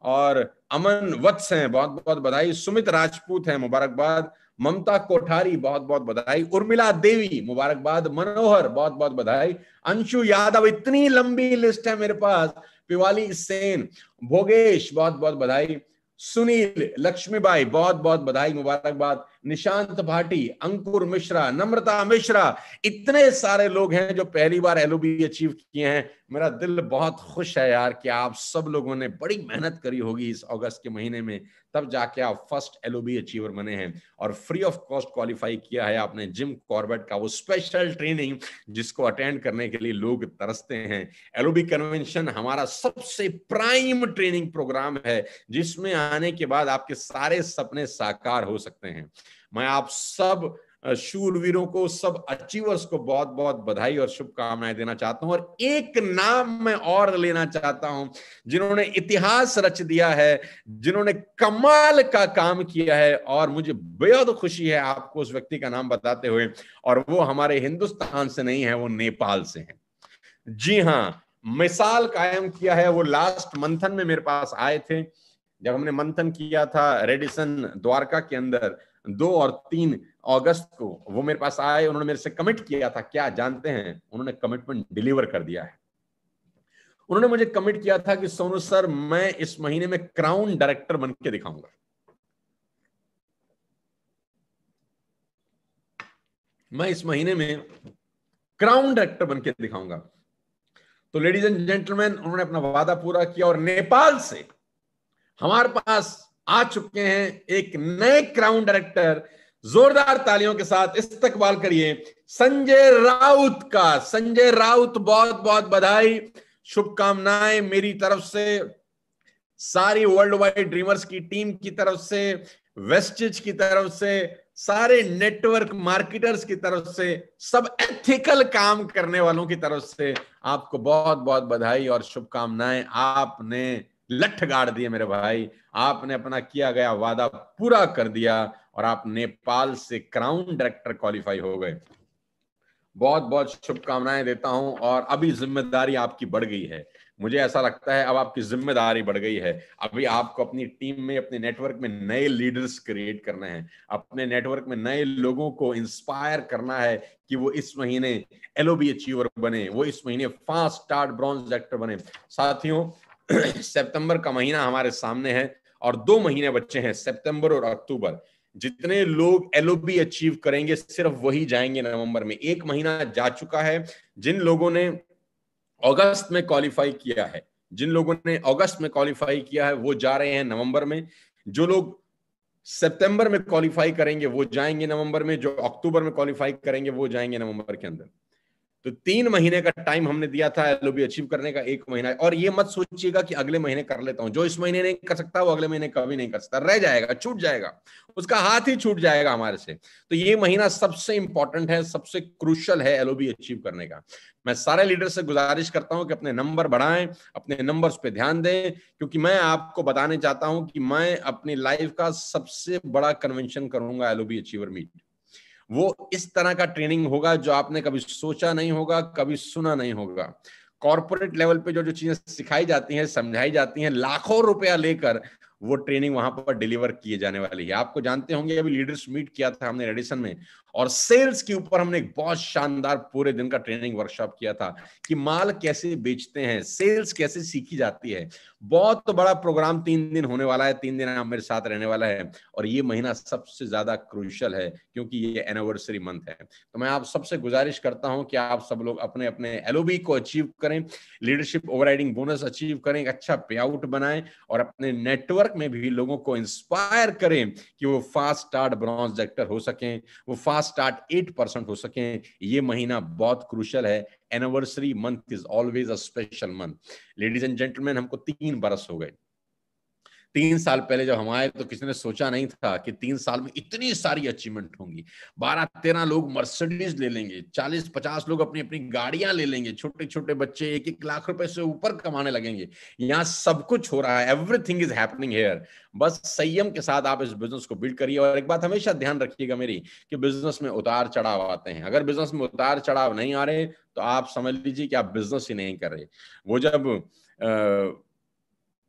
और अमन वत्स हैं, बहुत बहुत बधाई। सुमित राजपूत हैं, मुबारकबाद। ममता कोठारी बहुत बहुत बधाई। उर्मिला देवी मुबारकबाद। मनोहर बहुत बहुत बधाई। अंशु यादव, इतनी लंबी लिस्ट है मेरे पास। पिवाली सेन, भोगेश बहुत बहुत बधाई। सुनील, लक्ष्मीबाई, बहुत बहुत बधाई, मुबारकबाद, निशांत भाटी, अंकुर मिश्रा, नम्रता मिश्रा, इतने सारे लोग हैं जो पहली बार एलओबी अचीव किए हैं। मेरा दिल बहुत खुश है यार कि आप सब लोगों ने बड़ी मेहनत करी होगी इस अगस्त के महीने में, तब जाके आप फर्स्ट एलओबी अचीवर बने हैं और फ्री ऑफ कॉस्ट क्वालिफाई किया है आपने जिम कॉर्बेट का वो स्पेशल ट्रेनिंग जिसको अटेंड करने के लिए लोग तरसते हैं। एलओबी कन्वेंशन हमारा सबसे प्राइम ट्रेनिंग प्रोग्राम है जिसमें आने के बाद आपके सारे सपने साकार हो सकते हैं। मैं आप सब शूरवीरों को, सब अचीवर्स को बहुत बहुत बधाई और शुभकामनाएं देना चाहता हूं। और एक नाम मैं और लेना चाहता हूं जिन्होंने इतिहास रच दिया है, जिन्होंने कमाल का काम किया है, और मुझे बेहद खुशी है आपको उस व्यक्ति का नाम बताते हुए, और वो हमारे हिंदुस्तान से नहीं है, वो नेपाल से है। जी हां, मिसाल कायम किया है। वो लास्ट मंथन में मेरे पास आए थे जब हमने मंथन किया था रेडिसन द्वारका के अंदर 2 और 3 अगस्त को। वो मेरे पास आए, उन्होंने मेरे से कमिट किया था। क्या जानते हैं, उन्होंने कमिटमेंट डिलीवर कर दिया है। उन्होंने मुझे कमिट किया था कि सोनू सर, मैं इस महीने में क्राउन डायरेक्टर बन के दिखाऊंगा। मैं इस महीने में क्राउन डायरेक्टर बन के दिखाऊंगा। तो लेडीज एंड जेंटलमैन, उन्होंने अपना वादा पूरा किया और नेपाल से हमारे पास आ चुके हैं एक नए क्राउन डायरेक्टर। जोरदार तालियों के साथ इस्तकबाल करिए संजय राउत का। संजय राउत, बहुत बहुत बधाई, शुभकामनाएं मेरी तरफ से, सारी वर्ल्ड वाइड ड्रीमर्स की टीम की तरफ से, वेस्टेज की तरफ से, सारे नेटवर्क मार्केटर्स की तरफ से, सब एथिकल काम करने वालों की तरफ से आपको बहुत बहुत बधाई और शुभकामनाएं। आपने लठ गाड़ दिए मेरे भाई, आपने अपना किया गया वादा पूरा कर दिया और आप नेपाल से क्राउन डायरेक्टर क्वालिफाई हो गए। बहुत बहुत शुभकामनाएं देता हूं। और अभी जिम्मेदारी आपकी बढ़ गई है, मुझे ऐसा लगता है अब आपकी जिम्मेदारी बढ़ गई है। अभी आपको अपनी टीम में, अपने नेटवर्क में नए लीडर्स क्रिएट करने हैं, अपने नेटवर्क में नए लोगों को इंस्पायर करना है कि वो इस महीने एलओबी अचीवर बने, वो इस महीने फास्ट स्टार्ट ब्रॉन्ज एक्टर बने। साथियों, सितंबर का महीना हमारे सामने है और 2 महीने बच्चे हैं, सितंबर और अक्टूबर। जितने लोग एलओबी अचीव करेंगे सिर्फ वही जाएंगे नवंबर में। 1 महीना जा चुका है। जिन लोगों ने अगस्त में क्वालिफाई किया है, जिन लोगों ने अगस्त में क्वालिफाई किया है, वो जा रहे हैं नवंबर में। जो लोग सितंबर में क्वालिफाई करेंगे वो जाएंगे नवंबर में, जो अक्टूबर में क्वालिफाई करेंगे वो जाएंगे नवंबर के अंदर। तो 3 महीने का टाइम हमने दिया था एलओबी अचीव करने का, 1 महीना। और ये मत सोचिएगा कि अगले महीने कर लेता हूं। जो इस महीने नहीं कर सकता वो अगले महीने कभी नहीं कर सकता, रह जाएगा, छूट जाएगा, उसका हाथ ही छूट जाएगा हमारे से। तो ये महीना सबसे इंपॉर्टेंट है, सबसे क्रूशियल है एलओबी अचीव करने का। मैं सारे लीडर से गुजारिश करता हूं कि अपने नंबर बढ़ाएं, अपने नंबर्स पे ध्यान दें, क्योंकि मैं आपको बताने चाहता हूं कि मैं अपनी लाइफ का सबसे बड़ा कन्वेंशन करूंगा एलओबी अचीवर मीट। वो इस तरह का ट्रेनिंग होगा जो आपने कभी सोचा नहीं होगा, कभी सुना नहीं होगा। कॉर्पोरेट लेवल पे जो जो चीजें सिखाई जाती हैं, समझाई जाती हैं, लाखों रुपया लेकर वो ट्रेनिंग वहां पर डिलीवर किए जाने वाली है। आपको जानते होंगे, अभी लीडर्स मीट किया था हमने रेडिसन में, और सेल्स के ऊपर हमने एक बहुत शानदार पूरे दिन का ट्रेनिंग वर्कशॉप किया था कि माल कैसे बेचते हैं, सेल्स कैसे सीखी जाती है। बहुत बड़ा प्रोग्राम 3 दिन होने वाला है, 3 दिन आप मेरे साथ रहने वाला है। और ये महीना सबसे ज्यादा क्रूशियल है क्योंकि ये एनिवर्सरी मंथ है। तो मैं आप सबसे गुजारिश करता हूं कि आप सब लोग अपने अपने एलओबी को अचीव करें, लीडरशिप ओवरराइडिंग बोनस अचीव करें, अच्छा पे आउट बनाएं और अपने नेटवर्क में भी लोगों को इंस्पायर करें कि वो फास्ट स्टार्ट ब्रॉन्ज एक्टर हो सकें, वो फास्ट स्टार्ट 8% हो सकें। ये महीना बहुत क्रूशियल है। Anniversary month is always a special month. Ladies and gentleman, हमको 3 बरस हो गए। 3 साल पहले जब हम आए तो किसी ने सोचा नहीं था कि 3 साल में इतनी सारी अचीवमेंट होंगी। 12-13 लोग मर्सिडीज ले लेंगे, 40-50 लोग अपनी अपनी गाड़ियां ले लेंगे, छोटे छोटे बच्चे 1-1 लाख रुपए से ऊपर कमाने लगेंगे। यहाँ सब कुछ हो रहा है, एवरीथिंग इज हैपनिंग हियर। बस संयम के साथ आप इस बिजनेस को बिल्ड करिए। और एक बात हमेशा ध्यान रखिएगा मेरी, कि बिजनेस में उतार चढ़ाव आते हैं। अगर बिजनेस में उतार चढ़ाव नहीं आ रहे तो आप समझ लीजिए कि आप बिजनेस ही नहीं कर रहे। वो जब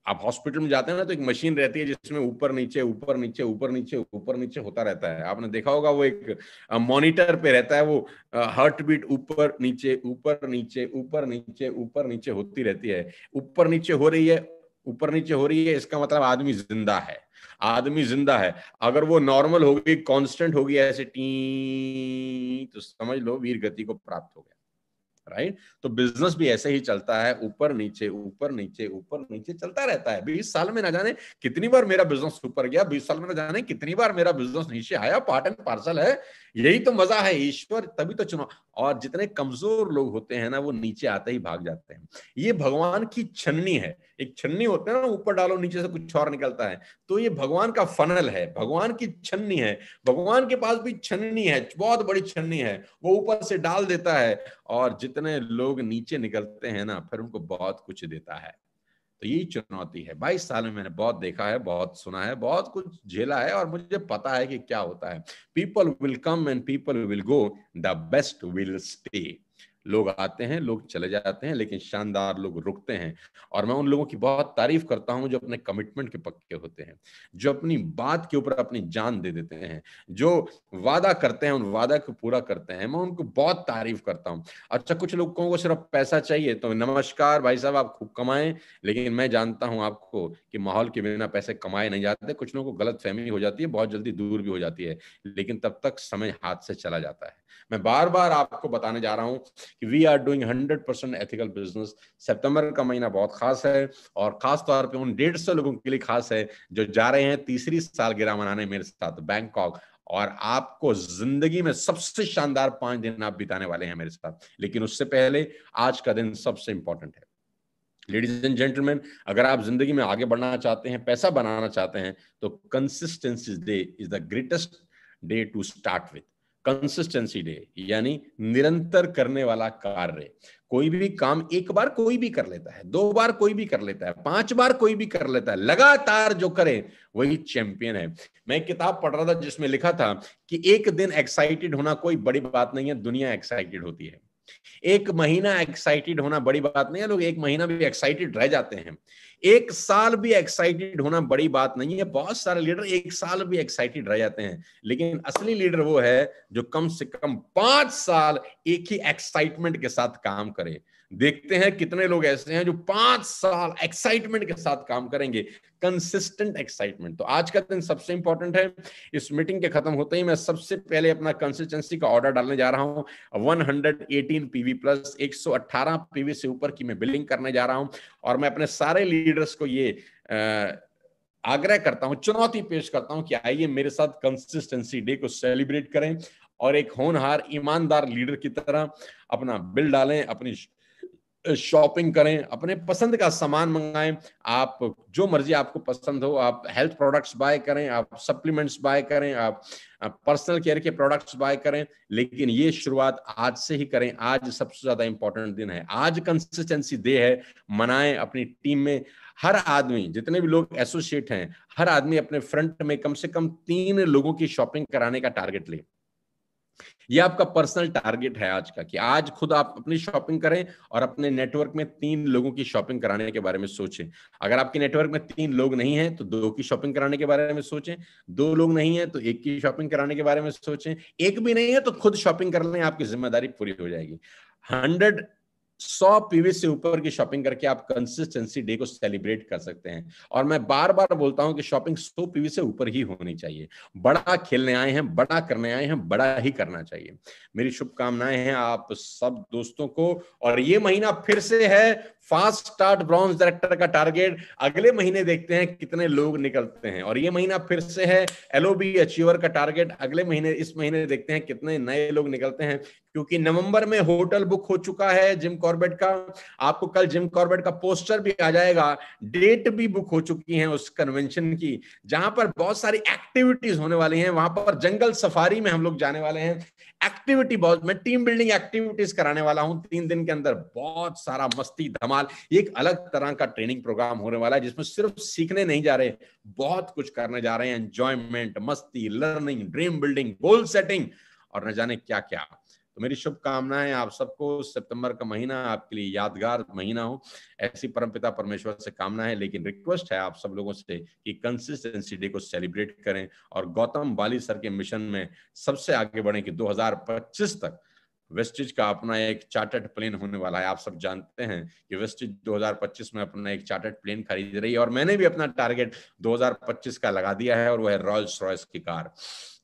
आप हॉस्पिटल में जाते हैं ना, तो एक मशीन रहती है जिसमें ऊपर नीचे ऊपर नीचे ऊपर नीचे ऊपर नीचे होता रहता है। आपने देखा होगा, वो एक मॉनिटर पे रहता है, वो हार्ट बीट ऊपर नीचे ऊपर नीचे ऊपर नीचे ऊपर नीचे होती रहती है। ऊपर नीचे हो रही है, ऊपर नीचे हो रही है, इसका मतलब आदमी जिंदा है, आदमी जिंदा है। अगर वो नॉर्मल होगी, कांस्टेंट होगी ऐसे टी, तो समझ लो वीर गति को प्राप्त हो गया, राइट। तो बिजनेस भी ऐसे ही चलता है, ऊपर नीचे ऊपर नीचे ऊपर नीचे चलता रहता है। 20 साल में ना जाने कितनी बार मेरा बिजनेस ऊपर गया, 20 साल में ना जाने कितनी बार मेरा बिजनेस नीचे आया, पार्ट एंड पार्सल है। यही तो मजा है, ईश्वर तभी तो चुनाव। और जितने कमजोर लोग होते हैं ना, वो नीचे आते ही भाग जाते हैं। ये भगवान की छन्नी है, एक छन्नी होता है ना, ऊपर डालो नीचे से कुछ और निकलता है, तो ये भगवान का फनल है, भगवान की छन्नी है। भगवान के पास भी छन्नी है, बहुत बड़ी छन्नी है, वो ऊपर से डाल देता है, और जितने लोग नीचे निकलते हैं ना, फिर उनको बहुत कुछ देता है। तो यही चुनौती है। 22 साल में मैंने बहुत देखा है, बहुत सुना है, बहुत कुछ झेला है, और मुझे पता है कि क्या होता है। People will come and people will go, the best will stay. लोग आते हैं, लोग चले जाते हैं, लेकिन शानदार लोग रुकते हैं। और मैं उन लोगों की बहुत तारीफ करता हूं जो अपने कमिटमेंट के पक्के होते हैं, जो अपनी बात के ऊपर अपनी जान दे देते हैं, जो वादा करते हैं उन वादा को पूरा करते हैं। मैं उनको बहुत तारीफ करता हूं। अच्छा, कुछ लोगों को सिर्फ पैसा चाहिए, तो नमस्कार भाई साहब, आप खूब कमाएं, लेकिन मैं जानता हूं आपको कि माहौल के बिना पैसे कमाए नहीं जाते। कुछ लोगों को गलतफहमी हो जाती है, बहुत जल्दी दूर भी हो जाती है, लेकिन तब तक समय हाथ से चला जाता है। मैं बार बार आपको बताने जा रहा हूं कि we are doing 100% ethical business. सितंबर का महीना बहुत खास है, और खास तौर पे उन 150 लोगों के लिए खास है जो जा रहे हैं तीसरी सालगिरह मनाने मेरे साथ बैंकॉक। और आपको जिंदगी में सबसे शानदार 5 दिन आप बिताने वाले हैं मेरे साथ। लेकिन उससे पहले आज का दिन सबसे इंपॉर्टेंट है। लेडीज एंड जेंटलमैन, अगर आप जिंदगी में आगे बढ़ना चाहते हैं, पैसा बनाना चाहते हैं, तो consistency day is the greatest day to start with. Consistency day यानी निरंतर करने वाला कार्य। कोई भी काम एक बार कोई भी कर लेता है, 2 बार कोई भी कर लेता है, 5 बार कोई भी कर लेता है, लगातार जो करे वही चैंपियन है। मैं एक किताब पढ़ रहा था जिसमें लिखा था कि एक दिन एक्साइटेड होना कोई बड़ी बात नहीं है, दुनिया एक्साइटेड होती है। एक महीना एक्साइटेड होना बड़ी बात नहीं है, लोग एक महीना भी एक्साइटेड रह जाते हैं। एक साल भी एक्साइटेड होना बड़ी बात नहीं है, बहुत सारे लीडर एक साल भी एक्साइटेड रह जाते हैं। लेकिन असली लीडर वो है जो कम से कम 5 साल एक ही एक्साइटमेंट के साथ काम करे। देखते हैं कितने लोग ऐसे हैं जो 5 साल एक्साइटमेंट के साथ काम करेंगे, कंसिस्टेंट एक्साइटमेंट। तो आज का दिन सबसे इंपॉर्टेंट है। इस मीटिंग के खत्म होते ही मैं सबसे पहले अपना कंसिस्टेंसी का ऑर्डर डालने जा रहा हूं। 118 पीवी प्लस 118 पीवी से ऊपर की मैं बिलिंग करने जा रहा हूं। और मैं अपने सारे लीडर्स को ये आग्रह करता हूं, चुनौती पेश करता हूं कि आइए मेरे साथ कंसिस्टेंसी डे को सेलिब्रेट करें, और एक होनहार ईमानदार लीडर की तरह अपना बिल डालें, अपनी शॉपिंग करें, अपने पसंद का सामान मंगाएं। आप जो मर्जी आपको पसंद हो, आप हेल्थ प्रोडक्ट्स बाय करें, आप सप्लीमेंट्स बाय करें, आप पर्सनल केयर के प्रोडक्ट्स बाय करें, लेकिन ये शुरुआत आज से ही करें। आज सबसे ज्यादा इंपॉर्टेंट दिन है, आज कंसिस्टेंसी डे है। मनाएं अपनी टीम में। हर आदमी, जितने भी लोग एसोसिएट हैं, हर आदमी अपने फ्रंट में कम से कम 3 लोगों की शॉपिंग कराने का टारगेट ले। ये आपका पर्सनल टारगेट है आज का, कि आज खुद आप अपनी शॉपिंग करें और अपने नेटवर्क में 3 लोगों की शॉपिंग कराने के बारे में सोचें। अगर आपके नेटवर्क में 3 लोग नहीं हैं तो 2 की शॉपिंग कराने के बारे में सोचें। 2 लोग नहीं है तो 1 की शॉपिंग कराने के बारे में सोचें। 1 भी नहीं है तो खुद शॉपिंग कर लें, आपकी जिम्मेदारी पूरी हो जाएगी। 100 पीवी से ऊपर की शॉपिंग करके आप कंसिस्टेंसी डे को सेलिब्रेट कर सकते हैं। और मैं बार बार बोलता हूं कि शॉपिंग 100 पीवी से ऊपर ही होनी चाहिए। बड़ा खेलने आए हैं, बड़ा करने आए हैं, बड़ा ही करना चाहिए। मेरी शुभकामनाएं हैं आप सब दोस्तों को। और ये महीना फिर से है फास्ट स्टार्ट ब्रॉन्ज डायरेक्टर का टारगेट। अगले महीने देखते हैं कितने लोग निकलते हैं। और ये महीना फिर से है एलओबी अचीवर का टारगेट। अगले महीने, इस महीने देखते हैं कितने नए लोग निकलते हैं, क्योंकि नवंबर में होटल बुक हो चुका है जिम कॉर्बेट का। आपको कल जिम कॉर्बेट का पोस्टर भी आ जाएगा, डेट भी बुक हो चुकी है उस कन्वेंशन की, जहां पर बहुत सारी एक्टिविटीज होने वाली हैं। वहां पर जंगल सफारी में हम लोग जाने वाले हैं। एक्टिविटी बहुत, मैं टीम बिल्डिंग एक्टिविटीज कराने वाला हूं 3 दिन के अंदर। बहुत सारा मस्ती धमाल, एक अलग तरह का ट्रेनिंग प्रोग्राम होने वाला है, जिसमें सिर्फ सीखने नहीं जा रहे, बहुत कुछ करने जा रहे हैं। एंजॉयमेंट, मस्ती, learning, dream building, goal setting, और न जाने क्या क्या। तो मेरी शुभकामनाएं आप सबको। सितंबर का महीना आपके लिए यादगार महीना हो, ऐसी परमपिता परमेश्वर से कामना है। लेकिन रिक्वेस्ट है आप सब लोगों से कि कंसिस्टेंसी डे को सेलिब्रेट करें, और गौतम बाली सर के मिशन में सबसे आगे बढ़ें कि 2025 तक वेस्टिज का अपना एक चार्टर्ड प्लेन होने वाला है। आप सब जानते हैं कि वेस्टिज 2025 में अपना एक चार्टर्ड प्लेन खरीद रही है, और मैंने भी अपना टारगेट 2025 का लगा दिया है, और वो है रॉल्स रॉयस की कार।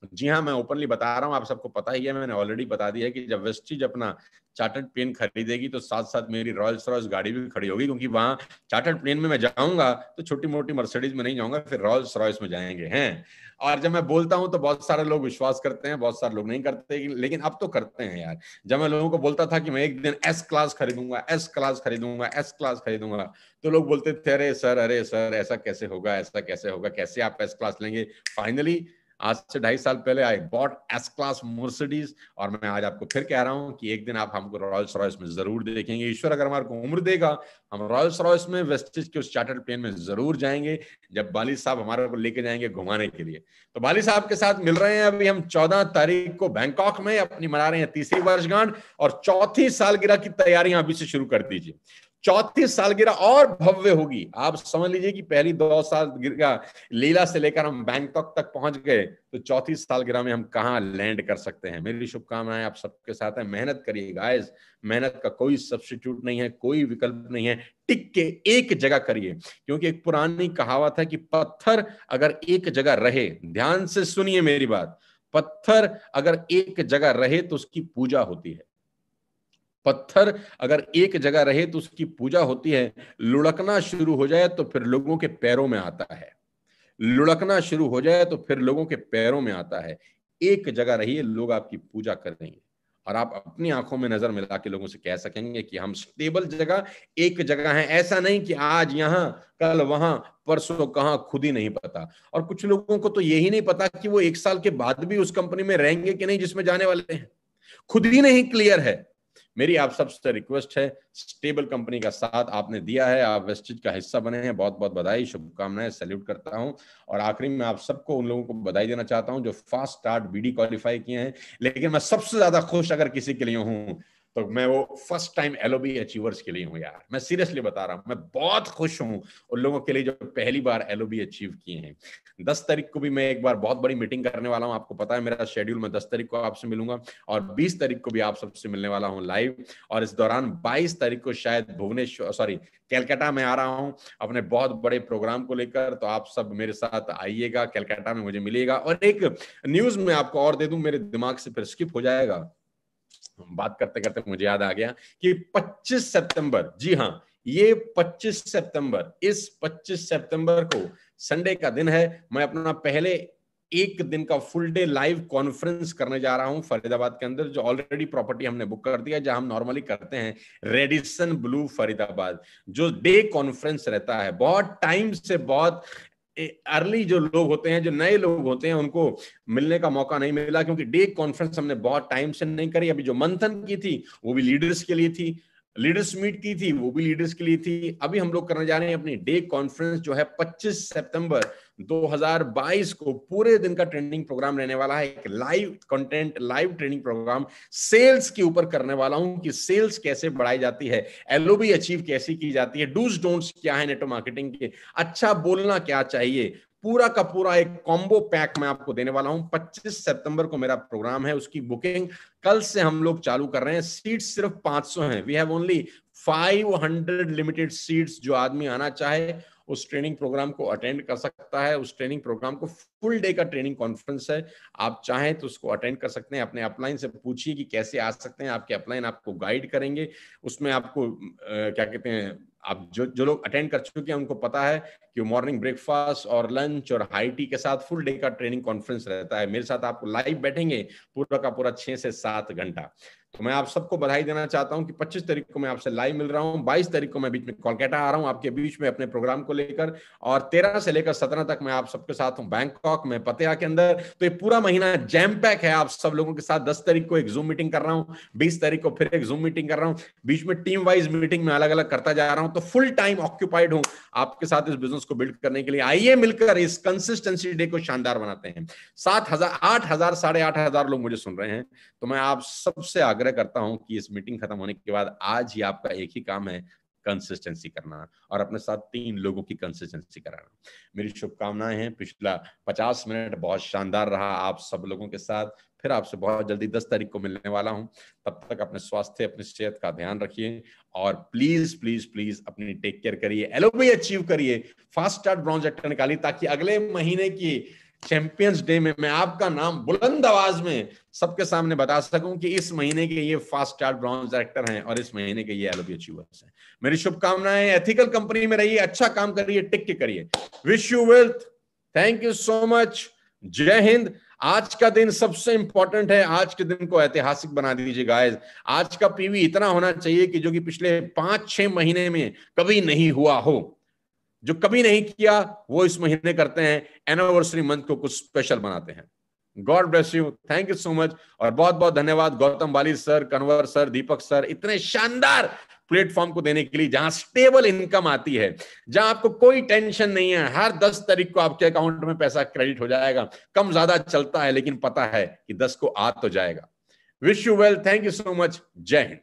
जी हाँ, मैं ओपनली बता रहा हूँ, आप सबको पता ही है, मैंने ऑलरेडी बता दिया है कि जब वेस्टिज अपना चार्टर्ड प्लेन खरीदेगी तो साथ साथ मेरी रॉल्स रॉयस गाड़ी भी खड़ी होगी, क्योंकि वहां चार्टर्ड प्लेन में मैं जाऊंगा तो छोटी मोटी मर्सिडीज में नहीं जाऊंगा, फिर रॉल्स रॉयस में जाएंगे हैं। और जब मैं बोलता हूं तो बहुत सारे लोग विश्वास करते हैं, बहुत सारे लोग नहीं करते, लेकिन अब तो करते हैं यार। जब मैं लोगों को बोलता था कि मैं एक दिन एस क्लास खरीदूंगा, एस क्लास खरीदूंगा, एस क्लास खरीदूंगा, तो लोग बोलते थे अरे सर ऐसा कैसे होगा, ऐसा कैसे होगा, कैसे आप एस क्लास लेंगे। फाइनली आज से 2.5 साल पहले I bought S class Mercedes, और मैं आज आपको फिर कह रहा हूं कि एक दिन आप हमको रॉयल्स रॉयस में जरूर देखेंगे। ईश्वर अगर हमारे को उम्र देगा, हम रॉयल्स रॉयस में, वेस्टिज के उस चार्टर्ड प्लेन में जरूर जाएंगे, जब बाली साहब हमारे को लेके जाएंगे घुमाने के लिए। तो बाली साहब के साथ मिल रहे हैं अभी हम 14 तारीख को बैंकॉक में, अपनी मना रहे हैं 3री वर्षगांठ, और 4थी सालगिरह की तैयारियां अभी से शुरू कर दीजिए। 34 सालगिरह और भव्य होगी। आप समझ लीजिए कि पहली 2 सालगिरह लीला से लेकर हम बैंकॉक तक पहुंच गए, तो 34 सालगिरह में हम कहां लैंड कर सकते हैं। मेरी शुभकामनाएं आप सबके साथ है। मेहनत करिए गाइस, मेहनत का कोई सब्स्टिट्यूट नहीं है, कोई विकल्प नहीं है। टिक के एक जगह करिए, क्योंकि एक पुरानी कहावत है कि पत्थर अगर एक जगह रहे, ध्यान से सुनिए मेरी बात, पत्थर अगर एक जगह रहे तो उसकी पूजा होती है। पत्थर अगर एक जगह रहे तो उसकी पूजा होती है। लुढ़कना शुरू हो जाए तो फिर लोगों के पैरों में आता है। लुढ़कना शुरू हो जाए तो फिर लोगों के पैरों में आता है। एक जगह रहिए, लोग आपकी पूजा करेंगे, और आप अपनी आंखों में नजर मिला के लोगों से कह सकेंगे कि हम स्टेबल जगह, एक जगह है। ऐसा नहीं कि आज यहां कल वहां परसों कहां, खुद ही नहीं पता। और कुछ लोगों को तो यही नहीं पता कि वो 1 साल के बाद भी उस कंपनी में रहेंगे कि नहीं जिसमें जाने वाले हैं, खुद ही नहीं क्लियर है। मेरी आप सबसे रिक्वेस्ट है, स्टेबल कंपनी का साथ आपने दिया है, आप वेस्टिज का हिस्सा बने हैं, बहुत बहुत बधाई, शुभकामनाएं, सैल्यूट करता हूं। और आखिरी में आप सबको, उन लोगों को बधाई देना चाहता हूं जो फास्ट स्टार्ट बीडी क्वालिफाई किए हैं, लेकिन मैं सबसे ज्यादा खुश अगर किसी के लिए हूं तो मैं वो फर्स्ट टाइम एलओबी अचीवर्स के लिए हूं यार। मैं सीरियसली बता रहा हूं, मैं बहुत खुश हूं उन लोगों के लिए जो पहली बार एलओबी अचीव किए हैं। 10 तारीख को भी मैं एक बार बहुत बड़ी मीटिंग करने वाला हूं, आपको पता है मेरा शेड्यूल, मैं 10 तारीख को आपसे मिलूंगा, और 20 तारीख को भी आप सबसे मिलने वाला हूं लाइव। और इस दौरान 22 तारीख को शायद भुवनेश्वर, सॉरी, कैलकाटा में आ रहा हूं अपने बहुत बड़े प्रोग्राम को लेकर। तो आप सब मेरे साथ आइएगा, कैलकाटा में मुझे मिलिएगा। और एक न्यूज में आपको और दे दूं, मेरे दिमाग से फिर स्किप हो जाएगा, बात करते करते मुझे याद आ गया कि 25 सितंबर, जी हाँ, ये 25 सितंबर, इस 25 सितंबर को संडे का दिन है, मैं अपना पहले एक दिन का फुल डे लाइव कॉन्फ्रेंस करने जा रहा हूं फरीदाबाद के अंदर, जो ऑलरेडी प्रॉपर्टी हमने बुक कर दिया, जहां हम नॉर्मली करते हैं रेडिसन ब्लू फरीदाबाद, जो डे कॉन्फ्रेंस रहता है। बहुत टाइम से, बहुत अर्ली जो लोग होते हैं, जो नए लोग होते हैं, उनको मिलने का मौका नहीं मिला, क्योंकि डे कॉन्फ्रेंस हमने बहुत टाइम से नहीं करी। अभी जो मंथन की थी वो भी लीडर्स के लिए थी, लीडर्स मीट की थी वो भी लीडर्स के लिए थी। अभी हम लोग करने जा रहे हैं अपनी डे कॉन्फ्रेंस, जो है 25 सितंबर 2022 को। पूरे दिन का ट्रेनिंग प्रोग्राम रहने वाला है, एक live content, live training program sales के ऊपर करने वाला हूं, कि सेल्स कैसे बढ़ाई जाती है, एलओबी अचीव कैसे की जाती है, डूज डोंट्स क्या है नेटवर्क मार्केटिंग के, अच्छा बोलना क्या चाहिए, पूरा का पूरा एक कॉम्बो पैक मैं आपको देने वाला हूं। 25 सितंबर को मेरा प्रोग्राम है, उसकी बुकिंग कल से हम लोग चालू कर रहे हैं। सीट सिर्फ 500 हैं, we have only 500 limited seats. जो आदमी आना चाहे उस ट्रेनिंग प्रोग्राम को अटेंड कर सकता है। उस ट्रेनिंग प्रोग्राम को फुल डे का ट्रेनिंग कॉन्फ्रेंस है, आप चाहें तो उसको अटेंड कर सकते हैं। अपने अपलाइन से पूछिए कि कैसे आ सकते हैं, आपके अपलाइन आपको गाइड करेंगे। उसमें आपको क्या कहते हैं, आप जो लोग अटेंड कर चुके हैं उनको पता है कि मॉर्निंग ब्रेकफास्ट और लंच और हाई टी के साथ फुल डे का ट्रेनिंग कॉन्फ्रेंस रहता है। मेरे साथ आप लाइव बैठेंगे पूरा का पूरा 6 से 7 घंटा। तो मैं आप सबको बधाई देना चाहता हूं कि 25 तारीख को मैं आपसे लाइव मिल रहा हूं, 22 तारीख को मैं बीच में कोलकाता आ रहा हूं आपके बीच में अपने प्रोग्राम को लेकर, और 13 से लेकर 17 तक मैं आप सबके साथ हूं बैंकॉक में पतेया के अंदर। तो ये पूरा महीना जैम पैक है आप सब लोगों के साथ। 10 तारीख को एक जूम मीटिंग कर रहा हूं, 20 तारीख को फिर एक जूम मीटिंग कर रहा हूं, बीच में टीम वाइज मीटिंग में अलग अलग करता जा रहा हूं। तो फुल टाइम ऑक्यूपाइड हूं आपके साथ इस बिजनेस को बिल्ड करने के लिए। आइए मिलकर इस कंसिस्टेंसी डे को शानदार बनाते हैं। 7,000, 8,000, 8,500 लोग मुझे सुन रहे हैं। तो मैं आप सबसे आग्रह करता हूं कि इस मीटिंग खत्म होने के बाद आज ही आपका एक ही काम है, कंसिस्टेंसी करना और अपने साथ 3 लोगों की कंसिस्टेंसी कराना। मेरी शुभकामनाएं हैं। पिछला 50 मिनट बहुत शानदार रहा आप सब लोगों के साथ। फिर आपसे बहुत जल्दी 10 तारीख को मिलने वाला हूं। तब तक अपने स्वास्थ्य, अपनी सेहत का ध्यान रखिए और प्लीज प्लीज प्लीज अपनी टेक केयर करिए, एलओबी अचीव करिए, फास्ट स्टार्ट ब्रॉन्ज एक्टर निकालिए, ताकि अगले महीने की चैंपियंस डे में मैं आपका नाम बुलंद आवाज में सबके सामने बता सकूं कि इस महीने के ये फास्ट स्टार्ट ब्रॉन्ज डायरेक्टर हैं और इस महीने के ये एलओबी अचीवर्स हैं। मेरी शुभकामनाएं। एथिकल कंपनी में रहिए, अच्छा काम करिए, टिक के करिए। Wish you wealth. Thank you so much. जय हिंद। आज का दिन सबसे इंपॉर्टेंट है, आज के दिन को ऐतिहासिक बना दीजिए गाइस। आज का पीवी इतना होना चाहिए कि जो कि पिछले 5-6 महीने में कभी नहीं हुआ हो। जो कभी नहीं किया वो इस महीने करते हैं, एनिवर्सरी मंथ को कुछ स्पेशल बनाते हैं। God bless you, thank you so much और बहुत बहुत धन्यवाद गौतम बाली सर, कन्वर सर, दीपक सर, इतने शानदार प्लेटफॉर्म को देने के लिए, जहां स्टेबल इनकम आती है, जहां आपको कोई टेंशन नहीं है। हर 10 तारीख को आपके अकाउंट में पैसा क्रेडिट हो जाएगा। कम ज्यादा चलता है लेकिन पता है कि 10 को आ तो जाएगा। Wish you well, thank you so much. जय हिंद।